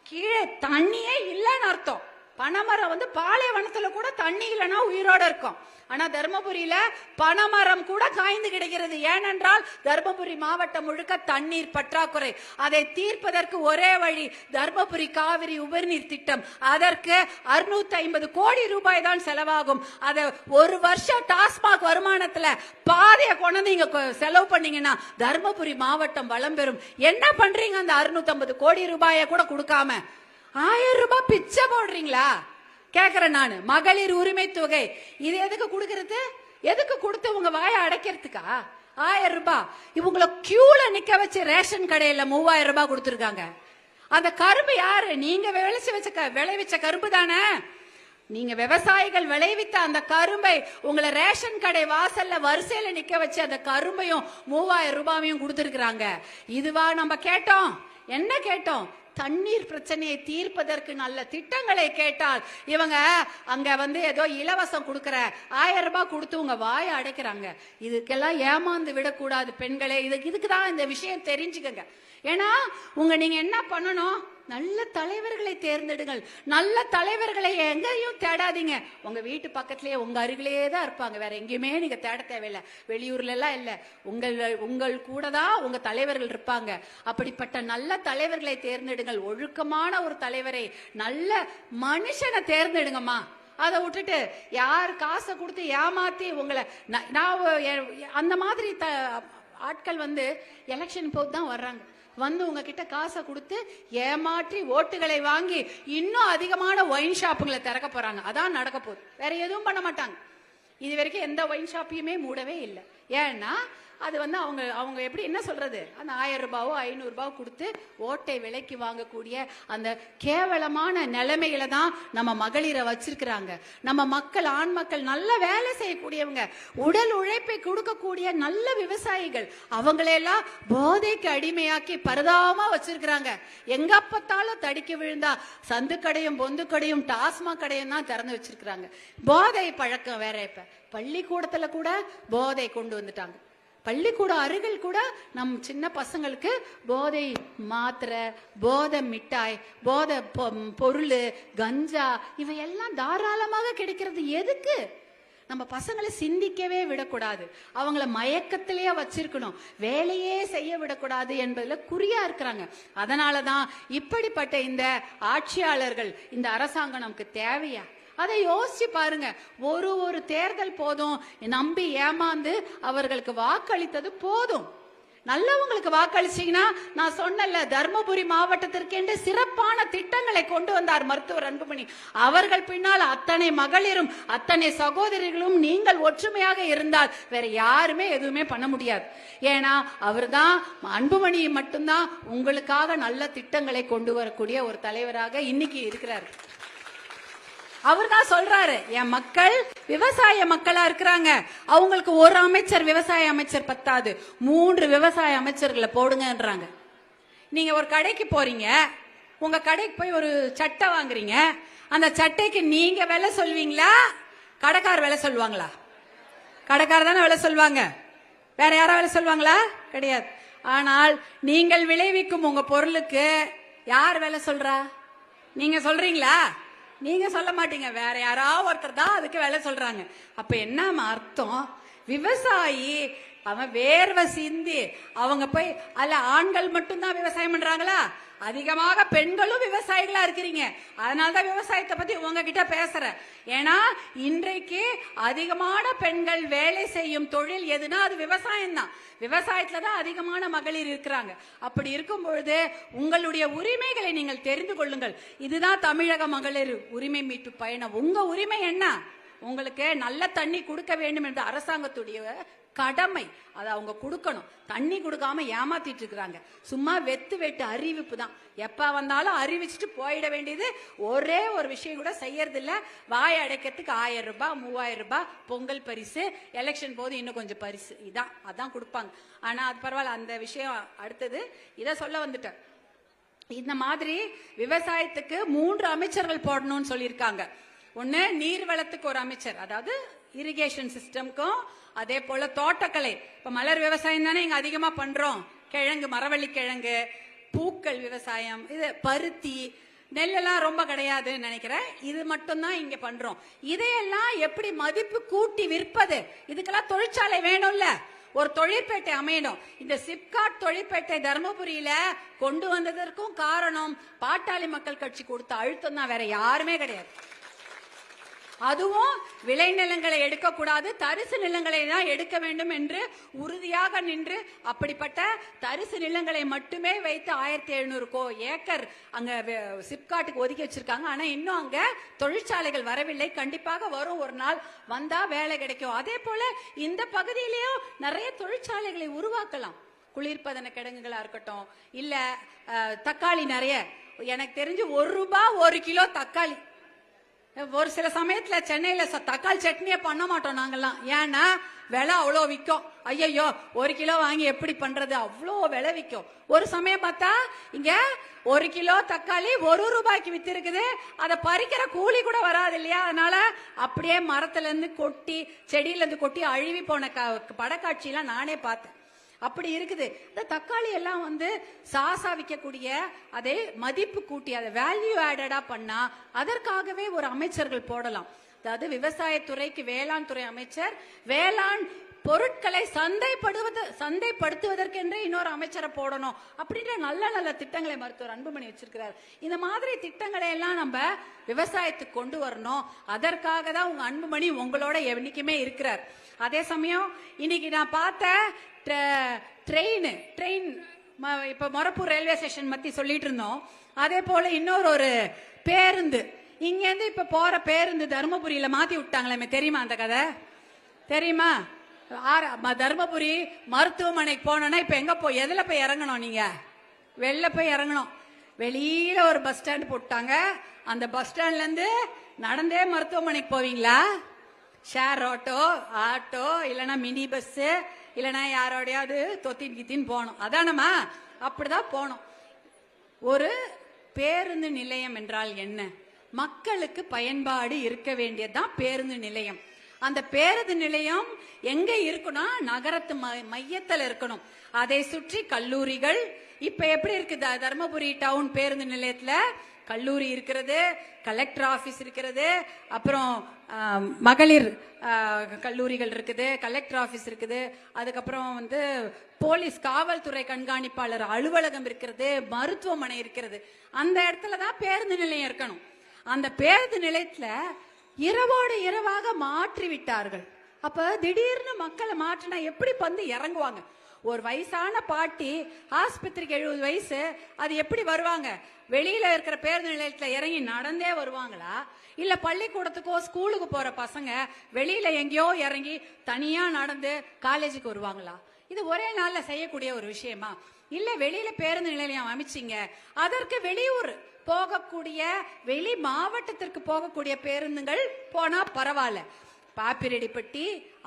[SPEAKER 1] கீழே தண்ணியே இல்லைன்னு அர்த்தம். பனைமரம் வந்து பாலைவனத்துல கூட தண்ணி இல்லைன்னா உயிரோட இருக்கும். ஆனா தர்மபுரியில பனைமரம் கூட காய்ந்து கிடைக்கிறது. ஏனென்றால் தர்மபுரி மாவட்டம் முழுக்க தண்ணீர் பற்றாக்குறை. அதை தீர்ப்பதற்கு ஒரே வழி தர்மபுரி காவிரி உபரிநீர் திட்டம். அதற்கு 650 கோடி ரூபாய் தான் செலவாகும். அதை ஒரு வருஷம் டாஸ்மாக் வருமானத்துல பாதையை கொண்டு நீங்க செலவு பண்ணீங்கன்னா தர்மபுரி மாவட்டம் வளம் பெறும். என்ன பண்றீங்க? அந்த 650 கோடி ரூபாயை கூட கொடுக்காம 1000 ரூபாய் பிச்சை போடுறீங்களா கேக்குறேன் நானு. மகளிர் உரிமை தொகை இது எதுக்கு கொடுக்கறது? எதுக்கு கொடுத்து உங்க வாயை அடைக்கிறதுக்கா? 1000 ரூபாய் இவங்களை கியூல நிக்க வச்சு ரேஷன் கடையில 3000 ரூபாய் கொடுத்துருக்காங்க. அந்த கரும்பு யாரு? நீங்க விளைவிச்ச கரும்பு தானே. நீங்க விவசாயிகள் விளைவித்த அந்த கரும்பை உங்களை ரேஷன் கடை வாசல்ல வரிசையில நிக்க வச்சு அந்த கரும்பையும் 3000 ரூபாயும் கொடுத்துருக்காங்க. இதுவா நம்ம கேட்டோம்? என்ன கேட்டோம்? தண்ணீர் பிரச்சனையை தீர்ப்பதற்கு நல்ல திட்டங்களை கேட்டால் இவங்க அங்க வந்து ஏதோ இலவசம் கொடுக்கற 1000 ரூபாய் கொடுத்து உங்க வாயை அடைக்கிறாங்க. இதுக்கெல்லாம் ஏமாந்து விடக்கூடாது பெண்களே. இதுக்குதான் இந்த விஷயம் தெரிஞ்சுக்கங்க. ஏன்னா நீங்க என்ன பண்ணணும்? நல்ல தலைவர்களை தேர்ந்தெடுங்கள். நல்ல தலைவர்களை எங்கேயும் தேடாதீங்க. உங்க வீட்டு பக்கத்திலேயே உங்க அருகிலேயே தான் இருப்பாங்க. வேற எங்கேயுமே நீங்க தேட தேவையில்லை. வெளியூர்ல எல்லாம் இல்ல. உங்கள் கூட தான் உங்க தலைவர்கள் இருப்பாங்க. அப்படிப்பட்ட நல்ல தலைவர்களை தேர்ந்தெடுங்கள். ஒழுக்கமான ஒரு தலைவரை, நல்ல மனுஷனை தேர்ந்தெடுங்கம்மா. அதை விட்டுட்டு யார் காசை கொடுத்து ஏமாத்தி உங்களை அந்த மாதிரி ஆட்கள் வந்து எலெக்ஷன் போது தான் வர்றாங்க. வந்து உங்ககிட்ட காசை கொடுத்து ஏமாற்றி ஓட்டுகளை வாங்கி இன்னும் அதிகமான ஒயின் ஷாப்புங்களை திறக்க போறாங்க. அதான் நடக்க போகுது. வேற எதுவும் பண்ண மாட்டாங்க. இது வரைக்கும் எந்த ஒயின் ஷாப்பையுமே மூடவே இல்லை. ஏன்னா அது வந்து அவங்க எப்படி என்ன சொல்றது, அந்த 1000 ரூபாவோ 500 ரூபாவோ கொடுத்து ஓட்டை விலைக்கு வாங்கக்கூடிய அந்த கேவலமான நிலைமையில தான் நம்ம மகளிரை வச்சிருக்கிறாங்க. நம்ம மக்கள், ஆண் மக்கள், நல்ல வேலை செய்யக்கூடியவங்க, உடல் உழைப்பை கொடுக்கக்கூடிய நல்ல விவசாயிகள், அவங்களையெல்லாம் போதைக்கு அடிமையாக்கி பரதாம வச்சிருக்கிறாங்க. எங்க பார்த்தாலும் தடிக்க விழுந்தா சந்து கடையும் பொந்து கடையும் டாஸ்மாக் கடையும் தான் திறந்து வச்சிருக்கிறாங்க. போதை பழக்கம் வேற. இப்ப பள்ளிக்கூடத்துல கூட போதை கொண்டு வந்துட்டாங்க. பள்ளிக்கூட அருகில் கூட நம் சின்ன பசங்களுக்கு போதை மாத்திரை, போதை மிட்டாய், போதை பொருள், கஞ்சா இவையெல்லாம் தாராளமாக கிடைக்கிறது. எதுக்கு? நம்ம பசங்களை சிந்திக்கவே விடக்கூடாது. அவங்கள மயக்கத்திலேயே வச்சிருக்கணும். வேலையே செய்ய விடக்கூடாது என்பதுல குறியா இருக்கிறாங்க. அதனாலதான் இப்படிப்பட்ட இந்த ஆட்சியாளர்கள், இந்த அரசாங்கம் நமக்கு தேவையா? அதை யோசிச்சு பாருங்க. ஒரு தேர்தல் போதும் நம்பி ஏமாந்து அவர்களுக்கு வாக்களித்தது போதும். நல்லவங்களுக்கு வாக்களிச்சீங்கன்னா, நான் சொன்னல தர்மபுரி மாவட்டத்திற்கு சிறப்பான திட்டங்களை கொண்டு வந்தார் மருத்துவர் அன்புமணி. அவர்கள் பின்னால் அத்தனை மகளிரும் அத்தனை சகோதரிகளும் நீங்கள் ஒற்றுமையாக இருந்தால் வேற யாருமே எதுவுமே பண்ண முடியாது. ஏன்னா அவர்தான், அன்புமணி மட்டும்தான் உங்களுக்காக நல்ல திட்டங்களை கொண்டு வரக்கூடிய ஒரு தலைவராக இன்னைக்கு இருக்கிறார். அவர் தான் சொல்றாரு, என் மக்கள் விவசாய மக்களா இருக்கிறாங்க, அவங்களுக்கு ஒரு அமைச்சர் விவசாய அமைச்சர் பத்தாது, 3 விவசாய அமைச்சர்களை போடுங்கன்றாங்க. நீங்க ஒரு கடைக்கு போறீங்க, உங்க கடைக்கு போய் ஒரு சட்டை வாங்குறீங்க. அந்த சட்டைக்கு நீங்க விலை சொல்வீங்களா, கடைக்கார் விலை சொல்லுவாங்களா? கடைக்கார தானே விலை சொல்லுவாங்க. வேற யாரா விலை சொல்லுவாங்களா? கிடையாது. ஆனால் நீங்கள் விளைவிக்கும் உங்க பொருளுக்கு யார் விலை சொல்றா? நீங்க சொல்றீங்களா? நீங்க சொல்ல மாட்டீங்க. வேற யாராவது ஒருத்தர் தான் அதுக்கு வேலை சொல்றாங்க. அப்ப என்ன அர்த்தம்? விவசாயி அவன் வேர்வை சிந்தி அவங்க போய், அல்ல ஆண்கள் மட்டும்தான் விவசாயம் பண்றாங்களா? அதிகமாக பெண்களும் விவசாயிகளா இருக்கிறீங்க. அதனாலதான் விவசாயத்தை பத்தி உங்ககிட்ட பேசுறேன். ஏன்னா இன்றைக்கு அதிகமான பெண்கள் வேலை செய்யும் தொழில் எதுனா அது விவசாயம் தான். விவசாயத்துலதான் அதிகமான மகளிர் இருக்கிறாங்க. அப்படி இருக்கும் பொழுது உங்களுடைய உரிமைகளை நீங்கள் தெரிந்து கொள்ளுங்கள். இதுதான் தமிழக மகளிர் உரிமை மீட்பு பயணம். உங்க உரிமை என்ன? உங்களுக்கு நல்ல தண்ணி கொடுக்க வேண்டும் என்ற அரசாங்கத்துடைய கடமை. அதை அவங்க கொடுக்கணும். தண்ணி கொடுக்காம ஏமாத்திட்டு இருக்கிறாங்க. சும்மா வெட்டு அறிவிப்பு தான். எப்ப வந்தாலும் அறிவிச்சுட்டு போயிட வேண்டியது. ஒரே ஒரு விஷயம் கூட செய்யறது இல்ல. வாய் அடைக்கிறதுக்கு 1000 ரூபாய் 3000 ரூபாய் பொங்கல் பரிசு, எலெக்ஷன் போது இன்னும் கொஞ்சம் பரிசு, அதான் கொடுப்பாங்க. ஆனா அது பரவாயில்ல. அந்த விஷயம் அடுத்தது. இத சொல்ல வந்துட்டேன். இந்த மாதிரி விவசாயத்துக்கு 3 அமைச்சர்கள் போடணும்னு சொல்லியிருக்காங்க. ஒன்னு நீர்வளத்துக்கு ஒரு அமைச்சர், அதாவது இரிகேஷன் சிஸ்டம்க்கும், அதே போல தோட்டக்கலை. இப்ப மலர் விவசாயம் தானே இங்க அதிகமா பண்றோம். கிழங்கு, மரவள்ளி கிழங்கு, பூக்கள் விவசாயம், இது பருத்தி, நெல்லெல்லாம் ரொம்ப கிடையாதுன்னு நினைக்கிறேன். இது மட்டும்தான் இங்க பண்றோம். இதையெல்லாம் எப்படி மதிப்பு கூட்டி விற்பது? இதுக்கெல்லாம் தொழிற்சாலை வேணும்ல, ஒரு தொழிற்பேட்டை அமையணும். இந்த சிப்காட் தொழிற்பேட்டை தர்மபுரியில கொண்டு வந்ததற்கும் காரணம் பாட்டாளி மக்கள் கட்சி கொடுத்த அழுத்தம் தான், வேற யாருமே கிடையாது. அதுவும் விளைநிலங்களை எடுக்கக்கூடாது, தரிசு நிலங்களை தான் எடுக்க வேண்டும் என்று உறுதியாக நின்று அப்படிப்பட்ட தரிசு நிலங்களை மட்டுமே வைத்து 1700 ஏக்கர் அங்க சிப்காட்டுக்கு ஒதுக்கி வச்சிருக்காங்க. ஆனா இன்னும் அங்க தொழிற்சாலைகள் வரவில்லை. கண்டிப்பாக வரும், ஒரு நாள் வந்தா வேலை கிடைக்கும். அதே போல இந்த பகுதியிலேயும் நிறைய தொழிற்சாலைகளை உருவாக்கலாம். குளிர்பதன கிடங்குகளா இருக்கட்டும், இல்ல தக்காளி நிறைய, எனக்கு தெரிஞ்சு ₹1 1 கிலோ தக்காளி. ஒரு சில சமயத்துல சென்னையில தக்காளி சட்னியே பண்ண மாட்டோம் நாங்கெல்லாம். ஏன்னா விலை அவ்வளோ விற்கும். ஐயோ 1 கிலோ வாங்கி எப்படி பண்றது, அவ்வளோ விலை விற்கும். ஒரு சமயம் பார்த்தா இங்க 1 கிலோ தக்காளி ₹1 வித்து இருக்குது. அதை பறிக்கிற கூலி கூட வராது இல்லையா? அதனால அப்படியே மரத்துல இருந்து கொட்டி, செடியில இருந்து கொட்டி அழுவி போன படக்காட்சியெல்லாம் நானே பார்த்தேன். அப்படி இருக்குது. இந்த தக்காளி எல்லாம் சாசா விற்கக்கூடிய அதை மதிப்பு கூட்டி அதை வேல்யூ ஆடடா பண்ணா அதற்காகவே ஒரு அமைச்சர்கள் போடலாம். அதாவது விவசாயத்துறைக்கு வேளாண் துறை அமைச்சர், வேளாண் பொருட்களை சந்தைப்படுத்துவதற்கென்றே இன்னொரு அமைச்சரை போடணும் அப்படின்ற நல்ல நல்ல திட்டங்களை மருத்துவர் அன்புமணி வச்சிருக்கிறார். இந்த மாதிரி திட்டங்களை எல்லாம் நம்ம விவசாயத்துக்கு கொண்டு வரணும். அதற்காக தான் உங்க அன்புமணி உங்களோட என்னைக்குமே இருக்கிறார். அதே சமயம் இன்னைக்கு நான் பார்த்த ட்ரெயின் இப்ப மொரப்பூர் ரயில்வே ஸ்டேஷன் பத்தி சொல்லிட்டு இருந்தோம். அதே போல இன்னொரு பேருந்து இங்க இருந்து இப்ப போற பேருந்து தர்மபுரியில மாத்தி விட்டாங்களே, தெரியுமா அந்த கதை? தெரியுமா? தர்மபுரி மருத்துவமனைக்கு போனோம்னா இப்ப எங்க எதுல போய் இறங்கணும்? நீங்க வெளில போய் இறங்கணும். வெளியில ஒரு பஸ் ஸ்டாண்ட் போட்டாங்க. அந்த பஸ் ஸ்டாண்ட்ல இருந்து நடந்தே மருத்துவமனைக்கு போவீங்களா? ஷேர் ஆட்டோ இல்லைன்னா மினி பஸ் இல்லைன்னா யாரோடையாவது தொத்தின் போனோம். அதானமா? அப்படிதான் போனோம். ஒரு பேருந்து நிலையம் என்றால் என்ன? மக்களுக்கு பயன்பாடு இருக்க வேண்டியதுதான் பேருந்து நிலையம். அந்த பேருந்து நிலையம் எங்க இருக்கணும்? நகரத்து மையத்தில் இருக்கணும். அதை சுற்றி கல்லூரிகள். இப்ப எப்படி இருக்குது? தர்மபுரி டவுன் பேருந்து நிலையத்துல கல்லூரி இருக்கிறது, கலெக்டர் ஆபீஸ் இருக்கிறது, அப்புறம் மகளிர் கல்லூரிகள் இருக்குது, கலெக்டர் ஆபீஸ் இருக்குது, அதுக்கப்புறம் போலீஸ் காவல்துறை கண்காணிப்பாளர் அலுவலகம் இருக்கிறது, மருத்துவமனை இருக்கிறது. அந்த இடத்துல தான் பேருந்து நிலையம் இருக்கணும். அந்த பேருந்து நிலையத்துல இரவோடு இரவாக மாற்றி விட்டார்கள். அப்ப திடீர்னு மக்களை மாற்றினா எப்படி இறங்குவாங்க? ஒரு வயசான பாட்டி ஆஸ்பத்திரிக்கு 70 வயசு, அது எப்படி வருவாங்க? வெளியில இருக்கிற பேருந்து நிலையத்துல இறங்கி நடந்தே வருவாங்களா? இல்ல பள்ளிக்கூடத்துக்கோ ஸ்கூலுக்கு போற பசங்க வெளியில எங்கேயோ இறங்கி தனியா நடந்து காலேஜுக்கு வருவாங்களா? இது ஒரே நாள்ல செய்யக்கூடிய ஒரு விஷயமா? இல்ல வெளியில பேருந்து நிலையம் அமைச்சிங்க, அதற்கு வெளியூர் போகக்கூடிய வெளி மாவட்டத்திற்கு போகக்கூடிய பேருந்துகள் போனா பரவாயில்ல. பாப்பிரெடிப்பட்டி,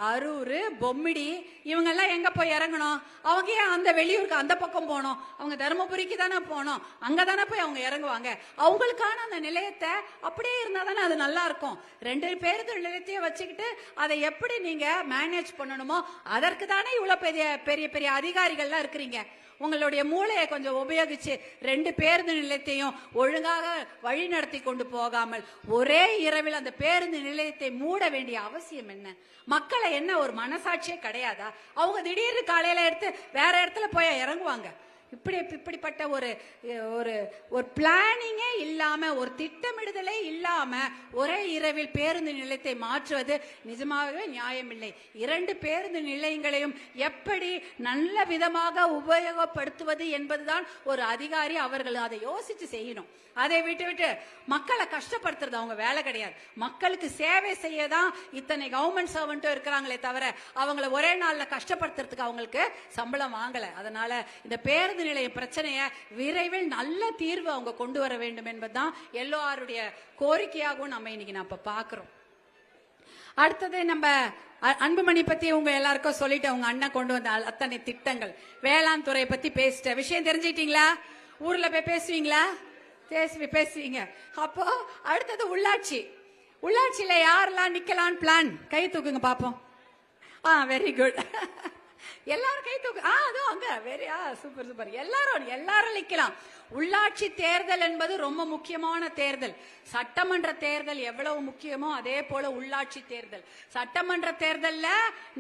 [SPEAKER 1] அரூர், பொம்மிடி இவங்கெல்லாம் எங்க போய் இறங்கணும்? அவங்க ஏன் அந்த வெளியூருக்கு அந்த பக்கம் போனோம்? அவங்க தருமபுரிக்கு தானே போனோம், அங்கதானே போய் அவங்க இறங்குவாங்க. அவங்களுக்கான அந்த நிலையத்தை அப்படியே இருந்தா தானே அது நல்லா இருக்கும். 2 பேருந்து நிலையத்தையும் வச்சுக்கிட்டு அதை எப்படி நீங்க மேனேஜ் பண்ணணுமோ அதற்கு தானே இவ்வளவு பெரிய பெரிய அதிகாரிகள்லாம் இருக்கிறீங்க. உங்களுடைய மூளையை கொஞ்சம் உபயோகிச்சு 2 பேருந்து நிலையத்தையும் ஒழுங்காக வழி நடத்தி கொண்டு போகாமல் ஒரே இரவில் அந்த பேருந்து நிலையத்தை மூட வேண்டிய அவசியம் என்ன? மக்களை என்ன ஒரு மனசாட்சியே கிடையாதா? அவங்க திடீர்னு காலையில எடுத்து வேற இடத்துல போய் இறங்குவாங்க. இப்படிப்பட்ட ஒரு பிளானிங்கே இல்லாம, ஒரு திட்டமிடுதலே இல்லாம ஒரே இரவில் பேருந்து நிலையத்தை மாற்றுவது நிஜமாகவே நியாயமில்லை. 2 பேருந்து நிலையங்களையும் எப்படி நல்ல விதமாக உபயோகப்படுத்துவது என்பதுதான் ஒரு அதிகாரி அவர்கள் அதை யோசிச்சு செய்யணும். அதை விட்டு மக்களை கஷ்டப்படுத்துறது அவங்க வேலை கிடையாது. மக்களுக்கு சேவை செய்யதான் இத்தனை கவர்மெண்ட் சர்வெண்ட்டும் இருக்கிறாங்களே தவிர அவங்களை ஒரே நாள்ல கஷ்டப்படுத்துறதுக்கு அவங்களுக்கு சம்பளம் வாங்கல. அதனால இந்த பேருந்து நிலைய பிரச்சனைய விரைவில் நல்ல தீர்வு அவங்க கொண்டு வர வேண்டும் என்பதுதான் எல்லாருடைய கோரிக்கையாகவும் நம்ம இன்னைக்கு நம்ம பாக்குறோம். அடுத்தது நம்ம அன்புமணி பத்தி உங்க எல்லாருக்கும் சொல்லிட்டு அவங்க அண்ணன் கொண்டு வந்த அத்தனை திட்டங்கள், வேளாண் துறை பத்தி பேசிட்ட விஷயம் தெரிஞ்சுக்கிட்டீங்களா? ஊர்ல போய் பேசுவீங்களா? பேசுவீங்க. அப்போ அடுத்தது உள்ளாட்சியில யாரெல்லாம் நிக்கலாம் பிளான்? கை தூக்குங்க பாப்போம். Very good. எல்லாரும் கை தூக்கு. அதோ அங்க வெரி சூப்பர் சூப்பர். எல்லாரும் நிக்கலாம். உள்ளாட்சி தேர்தல் என்பது ரொம்ப முக்கியமான தேர்தல். சட்டமன்ற தேர்தல் எவ்வளவு முக்கியமோ அதே போல உள்ளாட்சி தேர்தல். சட்டமன்ற தேர்தல்ல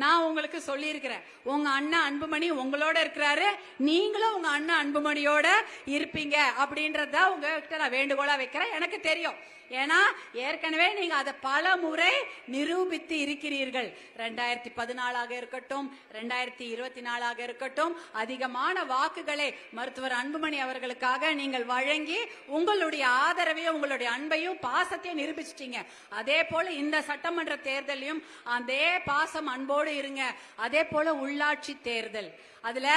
[SPEAKER 1] நான் உங்களுக்கு சொல்லி இருக்கிறேன், உங்க அண்ணன் அன்புமணி உங்களோட இருக்கிறாரு, நீங்களும் உங்க அண்ணன் அன்புமணியோட இருப்பீங்க அப்படின்றத உங்ககிட்ட நான் வேண்டுகோளா வைக்கிறேன். எனக்கு தெரியும், ஏன்னா ஏற்கனவே நீங்க அதை பல முறை நிரூபித்து இருக்கிறீர்கள். 2014 இருக்கட்டும், 2024 இருக்கட்டும், அதிகமான வாக்குகளை மருத்துவர் அன்புமணி அவர்களுக்காக நீங்கள் வழங்கி உங்களுடைய ஆதரவையும் உங்களுடைய அன்பையும் பாசத்தையும் நிரூபிச்சிட்டீங்க. அதே போல இந்த சட்டமன்ற தேர்தலையும் அதே பாசம் அன்போடு இருங்க. அதே போல உள்ளாட்சி தேர்தல், அதுல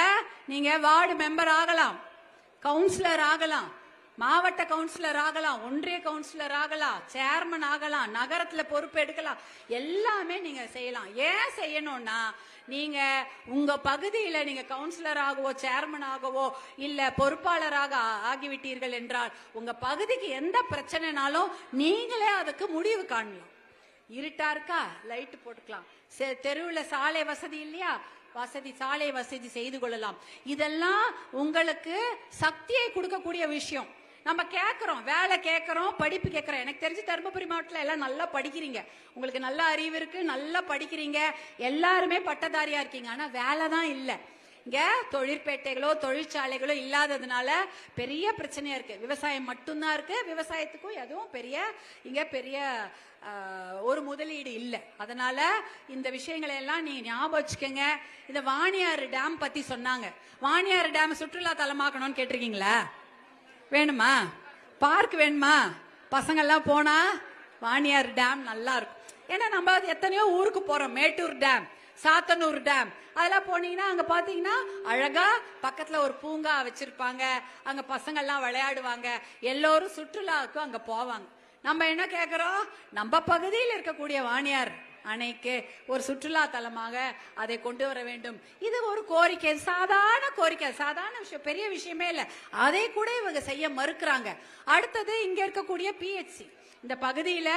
[SPEAKER 1] நீங்க வார்டு மெம்பர் ஆகலாம், கவுன்சிலர் ஆகலாம், மாவட்ட கவுன்சிலர் ஆகலாம், ஒன்றிய கவுன்சிலர் ஆகலாம், சேர்மன் ஆகலாம், நகரத்துல பொறுப்பு எடுக்கலாம், எல்லாமே நீங்க செய்யலாம். ஏன் செய்யணும்னா, நீங்க உங்க பகுதியில நீங்க கவுன்சிலர் ஆகவோ சேர்மன் ஆகவோ இல்ல பொறுப்பாளராக ஆகிவிட்டீர்கள் என்றால் உங்க பகுதிக்கு எந்த பிரச்சனைனாலும் நீங்களே அதுக்கு முடிவு காணலாம். இருட்டா இருக்கா, லைட் போட்டுக்கலாம். தெருவுல சாலை வசதி இல்லையா, சாலை வசதி செய்து கொள்ளலாம். இதெல்லாம் உங்களுக்கு சக்தியை கொடுக்கக்கூடிய விஷயம். நம்ம கேட்கிறோம், வேலை கேட்கிறோம், படிப்பு கேட்கிறோம். எனக்கு தெரிஞ்சு தருமபுரி மாவட்டத்தில் எல்லாம் நல்லா படிக்கிறீங்க, உங்களுக்கு நல்ல அறிவு இருக்கு, நல்லா படிக்கிறீங்க, எல்லாருமே பட்டதாரியா இருக்கீங்க. ஆனா வேலை தான் இல்லை. இங்க தொழிற்பேட்டைகளோ தொழிற்சாலைகளோ இல்லாததுனால பெரிய பிரச்சனையா இருக்கு. விவசாயம் மட்டும்தான் இருக்கு, விவசாயத்துக்கும் எதுவும் பெரிய ஒரு முதலீடு இல்லை. அதனால இந்த விஷயங்களை எல்லாம் நீங்க ஞாபகம் வச்சுக்கோங்க. இந்த வாணியாறு டேம் பத்தி சொன்னாங்க. வாணியாறு டேம் சுற்றுலா தலமாக்கணும்னு கேட்டிருக்கீங்களா? வேணுமா? பார்க் வேணுமா? பசங்கள்லாம் போனா வாணியாறு டேம் நல்லா இருக்கும். ஏன்னா நம்ம எத்தனையோ ஊருக்கு போறோம், மேட்டூர் டேம், சாத்தனூர் டேம், அதெல்லாம் போனீங்கன்னா அங்க பாத்தீங்கன்னா அழகா பக்கத்துல ஒரு பூங்கா வச்சிருப்பாங்க, அங்க பசங்கள்லாம் விளையாடுவாங்க, எல்லோரும் சுற்றுலாவுக்கும் அங்க போவாங்க. நம்ம என்ன கேக்குறோம், நம்ம பகுதியில் இருக்கக்கூடிய வாணியார் அணைக்கு ஒரு சுற்றுலா தலமாக அதை கொண்டு வர வேண்டும். இது ஒரு கோரிக்கை, சாதாரண கோரிக்கை, சாதாரண விஷயம், பெரிய விஷயமே இல்லை. அதை கூட இவங்க செய்ய மறுக்கிறாங்க. அடுத்தது இங்க இருக்கக்கூடிய பிஹெச்சி, இந்த பகுதியில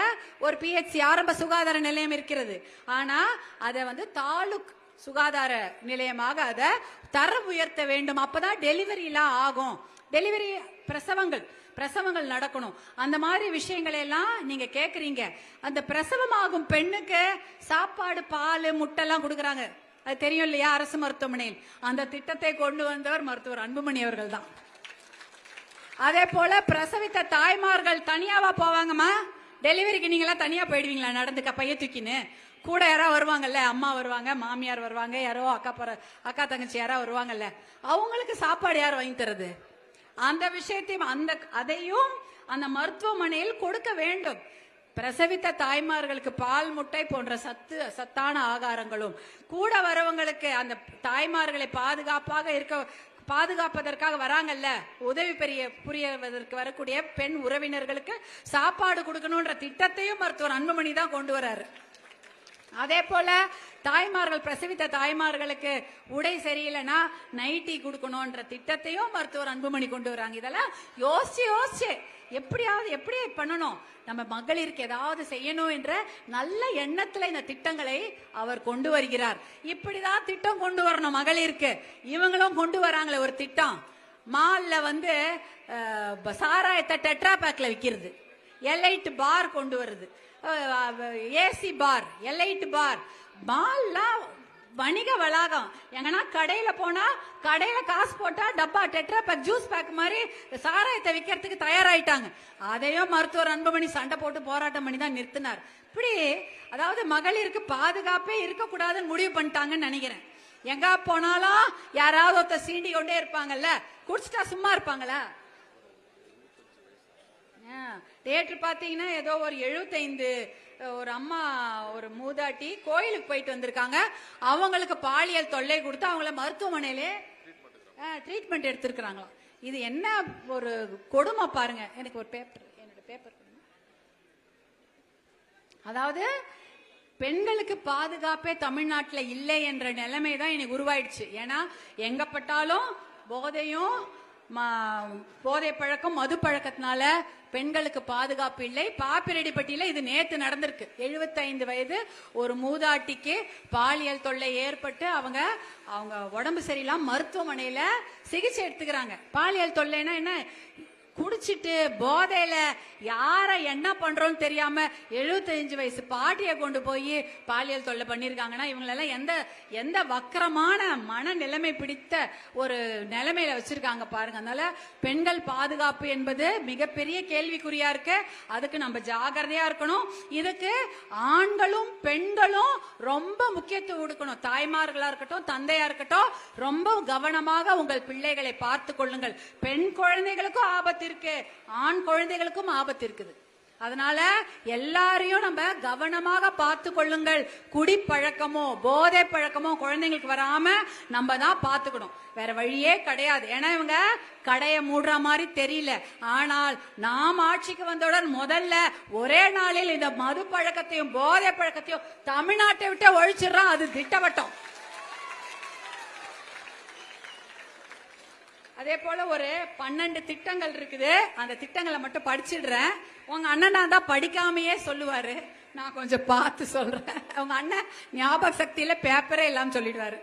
[SPEAKER 1] ஒரு பிஹெச்சி ஆரம்ப சுகாதார நிலையம் இருக்கிறது. ஆனா அதை தாலுக் சுகாதார நிலையமாக அதை தரம் உயர்த்த வேண்டும். அப்பதான் டெலிவரி எல்லாம் ஆகும், டெலிவரி பிரசவங்கள் நடக்கணும். அந்த மாதிரி விஷயங்களை எல்லாம் நீங்க கேக்குறீங்க. அந்த பிரசவம் ஆகும் பெண்ணுக்கு சாப்பாடு, பால், முட்டை எல்லாம் கொடுக்கறாங்க, அது தெரியும் இல்லையா? அரசு மருத்துவமனையில் அந்த திட்டத்தை கொண்டு வந்தவர் மருத்துவர் அன்புமணி அவர்கள் தான். அதே போல பிரசவித்த தாய்மார்கள் தனியாவா போவாங்கம்மா? டெலிவரிக்கு நீங்க எல்லாம் தனியா போயிடுவீங்களா நடந்து பைய தூக்கின்னு? கூட யாராவது வருவாங்கல்ல, அம்மா வருவாங்க, மாமியார் வருவாங்க, யாரோ அக்கா தங்கச்சி யாராவது வருவாங்கல்ல, அவங்களுக்கு சாப்பாடு யார் வாங்கி தருது? அந்த விஷயத்தையும் அதையும் அந்த மருத்துவமனையில் கொடுக்க வேண்டும். பிரசவித்த தாய்மார்களுக்கு பால், முட்டை போன்ற சத்தான ஆகாரங்களும், கூட வரவங்களுக்கு அந்த தாய்மார்களை பாதுகாப்பதற்காக வராங்கல்ல, உதவி புரியவதற்கு வரக்கூடிய பெண் உறவினர்களுக்கு சாப்பாடு கொடுக்கணும்ன்ற திட்டத்தையும் மருத்துவர் அன்புமணி தான் கொண்டு வராரு. அதே போல தாய்மார்கள், பிரசவித்த தாய்மார்களுக்கு உடை சரியில்லைன்னா நைட்டி கொடுக்கணும்ன்ற திட்டத்தையும் மருத்துவர் அன்புமணி கொண்டு வராங்க. இதெல்லாம் யோசிச்சு எப்படி பண்ணணும், நம்ம மகளிருக்கு ஏதாவது செய்யணும் என்ற நல்ல எண்ணத்துல இந்த திட்டங்களை அவர் கொண்டு வருகிறார். இப்படிதான் திட்டம் கொண்டு வரணும் மகளிருக்கு. இவங்களும் கொண்டு வராங்களே ஒரு திட்டம், மால்ல சாராயத்தை டெட்ரா பேக்ல விற்கிறது, எலைட் பார் கொண்டு வருது, ஏசி பார், எலைட் பார், மால்லாம் வணிக வளாகம். எங்கன்னா கடையில போனா கடையில காசு போட்டா டப்பா டெட்ரா பேக், ஜூஸ் பேக் மாதிரி சாராயத்தை விற்கிறதுக்கு தயாராயிட்டாங்க. அதையும் மருத்துவர் அன்புமணி சண்டை போட்டு போராட்டம் பண்ணி தான் நிறுத்தினார். இப்படி அதாவது மகளிருக்கு பாதுகாப்பே இருக்கக்கூடாதுன்னு முடிவு பண்ணிட்டாங்கன்னு நினைக்கிறேன். எங்க போனாலும் யாராவது ஒருத்த சீண்டி கொண்டே இருப்பாங்கல்ல, குடிச்சிட்டா சும்மா இருப்பாங்களா? தேட்டர் பாத்தீங்கன்னா ஏதோ ஒரு 75 ஒரு அம்மா, ஒரு மூதாட்டி கோயிலுக்கு போயிட்டு வந்திருக்காங்க. அவங்களுக்கு பாலியல் தொல்லை கொடுத்து அவங்கள மருத்துவமனையிலே ட்ரீட்மெண்ட் எடுத்திருக்கிறாங்களாம். இது என்ன ஒரு கொடுமை பாருங்க. எனக்கு ஒரு என்னோட பேப்பர் அதாவது பெண்களுக்கு பாதுகாப்பே தமிழ்நாட்டில் இல்லை என்ற நிலைமை தான் எனக்கு உருவாயிடுச்சு. ஏன்னா எங்க பட்டாலும் போதையும் போதை பழக்கம் மது பழக்கத்தினால பெண்களுக்கு பாதுகாப்பு இல்லை. பாப்பிரெட்டிப்பட்டியில இது நேத்து நடந்திருக்கு. 75 வயது ஒரு மூதாட்டிக்கு பாலியல் தொல்லை ஏற்பட்டு அவங்க உடம்பு சரியில்லாம மருத்துவமனையில சிகிச்சை எடுத்துக்கிறாங்க. பாலியல் தொல்லைன்னா என்ன? குடிச்சிட்டு போதையில யார என்ன பண்றோம்னு தெரியாம 75 வயசு பாட்டியை கொண்டு போய் பாலியல் தொல்லை பண்ணிருக்காங்கன்னா இவங்களெல்லாம் எந்த வக்கரமான மன நிலைமை பிடித்த ஒரு நிலைமையில வச்சிருக்காங்க பாருங்க. அதனால பெண்கள் பாதுகாப்பு என்பது மிகப்பெரிய கேள்விக்குறியா இருக்கு. அதுக்கு நம்ம ஜாகிரதையா இருக்கணும். இதுக்கு ஆண்களும் பெண்களும் ரொம்ப முக்கியத்துவம் கொடுக்கணும். தாய்மார்களா இருக்கட்டும், தந்தையா இருக்கட்டும், ரொம்ப கவனமாக உங்கள் பிள்ளைகளை பார்த்து கொள்ளுங்கள். பெண் குழந்தைகளுக்கும் ஆபத்து இருக்கு, ஆண் குழந்தைகளுக்கும் ஆபத்து இருக்குது. அதனால எல்லாரையும் நம்ம கவனமாக பார்த்து கொள்ளுங்கள். குடிப்பழக்கமோ போதை பழக்கமோ குழந்தைங்களுக்கு வராம நம்ம தான் பார்த்துக்கணும். வேற வழியே கிடையாது. ஏன்னா இவங்க கடையை மூடுற மாதிரி தெரியல. ஆனால் நாம் ஆட்சிக்கு வந்தவுடன் முதல்ல ஒரே நாளில் இந்த மது பழக்கத்தையும் போதை பழக்கத்தையும் தமிழ்நாட்டை விட்டு ஒழிச்சிடறோம். அது திட்டவட்டம். அதே போல ஒரு 12 திட்டங்கள் இருக்குது. அந்த திட்டங்களை மட்டும் படிச்சிடுறேன். உங்க அண்ணனா தான் படிக்காமையே சொல்லுவாரு. நான் கொஞ்சம் பார்த்து சொல்றேன். உங்க அண்ணன் ஞாபக சக்தியில பேப்பரே எல்லாம் சொல்லிடுவாரு.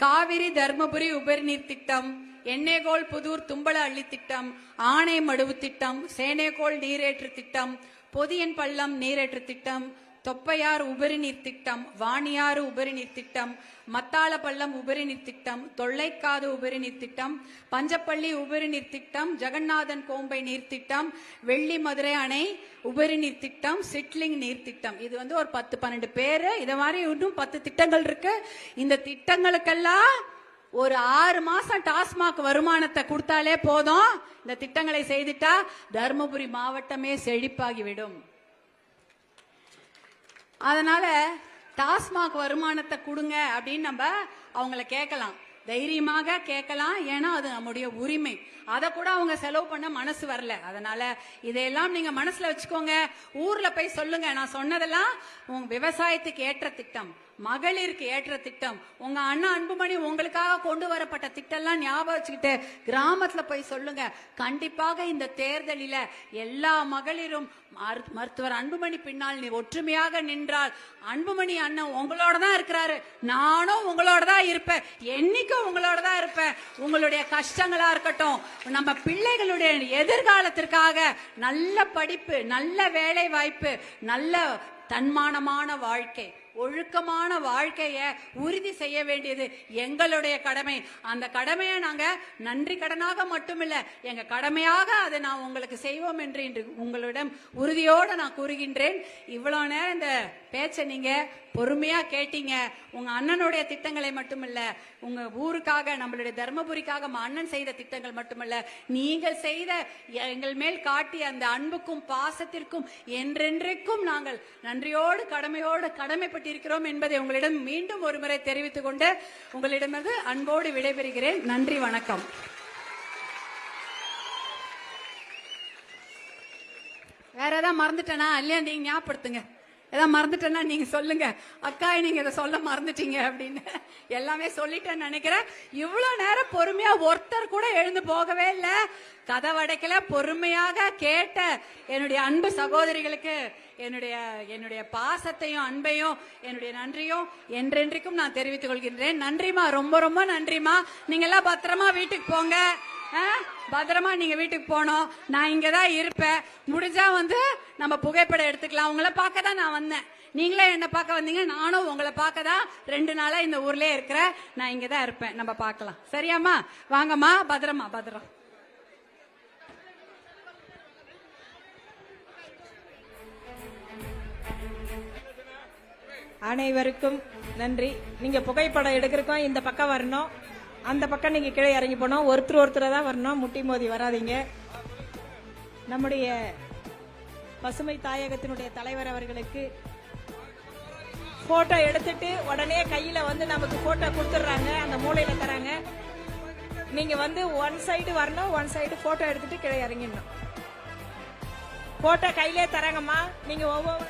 [SPEAKER 1] காவிரி தர்மபுரி உபரி நீர் திட்டம், எண்ணெய்கோல் புதூர் தும்பல அள்ளி திட்டம், ஆனை மடுவு திட்டம், சேனைகோல் நீரேற்று திட்டம், பொதியன் பள்ளம் நீரேற்று திட்டம், தொப்பையார் உபரி நீர் திட்டம், வாணியாறு உபரி நீர் திட்டம், மத்தாள பள்ளம் உபரி நீர் திட்டம், தொல்லைக்காது உபரி நீர் திட்டம், பஞ்சப்பள்ளி உபரி நீர் திட்டம், ஜெகநாதன் கோம்பை நீர் திட்டம், வெள்ளி மதுரை அணை உபரி நீர் திட்டம், சிட்லிங் நீர் திட்டம். இது ஒரு 10-12 பேரு. இத மாதிரி இன்னும் 10 திட்டங்கள் இருக்கு. இந்த திட்டங்களுக்கெல்லாம் ஒரு 6 மாசம் டாஸ்மாக் வருமானத்தை கொடுத்தாலே போதும். இந்த திட்டங்களை செய்துட்டா தர்மபுரி மாவட்டமே செழிப்பாகிவிடும். அதனால டாஸ்மாக் வருமானத்தை கொடுங்க அப்படின்னு நம்ம அவங்கள கேட்கலாம், தைரியமாக கேட்கலாம். ஏன்னா அது நம்முடைய உரிமை. அதை கூட அவங்க செலவு பண்ண மனசு வரல. அதனால இதையெல்லாம் நீங்க மனசுல வச்சுக்கோங்க. ஊர்ல போய் சொல்லுங்க, நான் சொன்னதெல்லாம் உங்க விவசாயத்துக்கு ஏற்ற திட்டம், மகளிருக்கு ஏற்ற திட்டம், உங்க அண்ணா அன்புமணி உங்களுக்காக கொண்டு வரப்பட்ட திட்டம்லாம் ஞாபகம் வச்சுக்கிட்டு கிராமத்துல போய் சொல்லுங்க. கண்டிப்பாக இந்த தேர்தலில எல்லா மகளிரும் மருத்துவர் அன்புமணி பின்னால் நீ ஒற்றுமையாக நின்றால் அன்புமணி அண்ணன் உங்களோட தான் இருக்கிறாரு. நானும் உங்களோட தான் இருப்பேன், என்னைக்கும் உங்களோட தான் இருப்பேன். உங்களுடைய கஷ்டங்களா இருக்கட்டும், நம்ம பிள்ளைகளுடைய எதிர்காலத்திற்காக நல்ல படிப்பு, நல்ல வேலை வாய்ப்பு, நல்ல தன்மானமான வாழ்க்கை, ஒழுக்கமான வாழ்க்கைய உறுதி செய்ய வேண்டியது எங்களுடைய கடமை. அந்த கடமையை நாங்க நன்றி கடனாக மட்டுமில்ல, எங்க கடமையாக அதை நான் உங்களுக்கு செய்வோம் என்று இன்று உங்களிடம் உறுதியோடு நான் கூறுகின்றேன். இவ்வளவு நேரம் இந்த பேச்சை நீங்க பொறுமையா கேட்டீங்க. உங்க அண்ணனுடைய திட்டங்களை மட்டுமல்ல, உங்க ஊருக்காக, நம்மளுடைய தர்மபுரிக்காக அண்ணன் செய்த திட்டங்கள் மட்டுமல்ல, நீங்கள் செய்த எங்கள் மேல் காட்டிய அந்த அன்புக்கும் பாசத்திற்கும் என்றென்றைக்கும் நாங்கள் நன்றியோடு கடமையோடு கடமைப்பட்டிருக்கிறோம் என்பதை உங்களிடம் மீண்டும் ஒரு முறை தெரிவித்துக் கொண்டு உங்களிடமிருந்து அன்போடு விடைபெறுகிறேன். நன்றி, வணக்கம். வேற ஏதாவது மறந்துட்டேனா இல்லையா நீங்க ஞாபகப்படுத்துங்க. ஏதாவது மறந்துட்டேன்னா நீங்க சொல்லுங்க, அக்கா நீங்க இதை சொல்ல மறந்துட்டீங்க அப்படின்னு. எல்லாமே சொல்லிட்டேன்னு நினைக்கிறேன். இவ்வளவு நேரம் பொறுமையா ஒருத்தர் கூட எழுந்து போகவே இல்லை, கதவடைக்கல. பொறுமையாக கேட்ட என்னுடைய அன்பு சகோதரிகளுக்கு என்னுடைய பாசத்தையும் அன்பையும் என்னுடைய நன்றியும் என்றென்றைக்கும் நான் தெரிவித்துக் கொள்கின்றேன். நன்றிமா, ரொம்ப ரொம்ப நன்றிமா. நீங்க எல்லாம் பத்திரமா வீட்டுக்கு போங்க. பத்திரமா நீங்க வீட்டுக்கு போனோம். நான் இங்கதான் இருப்பேன். முடிஞ்சா நம்ம புகைப்படம் எடுத்துக்கலாம். உங்களை பார்க்க தான் நான் வந்தேன். நீங்களே என்ன பார்க்க வந்தீங்க, நானும் உங்களை பார்க்க தான் 2 நாளா இந்த ஊர்லயே இருக்கிறேன். நான் இங்கதான் இருப்பேன். நம்ம பார்க்கலாம். சரியாம்மா? வாங்கம்மா, பத்திரமா, பத்திரம்.
[SPEAKER 2] அனைவருக்கும் நன்றி. நீங்க புகைப்படம் எடுக்கிறக்கும் இந்த பக்கம் வரணும், அந்த பக்கம் நீங்க கீழே இறங்கி போனோம். ஒருத்தர் தான் வரணும், முட்டி மோதி வராதீங்க. நம்முடைய பசுமை தாயகத்தினுடைய தலைவர் அவர்களுக்கு போட்டோ எடுத்துட்டு உடனே கையில நமக்கு போட்டோ கொடுத்துடுறாங்க, அந்த மூலையில தராங்க. நீங்க ஒன் சைடு வரணும், ஒன் சைடு போட்டோ எடுத்துட்டு கீழே இறங்கிடணும். போட்டோ கையிலே தராங்கம்மா. நீங்க ஒவ்வொரு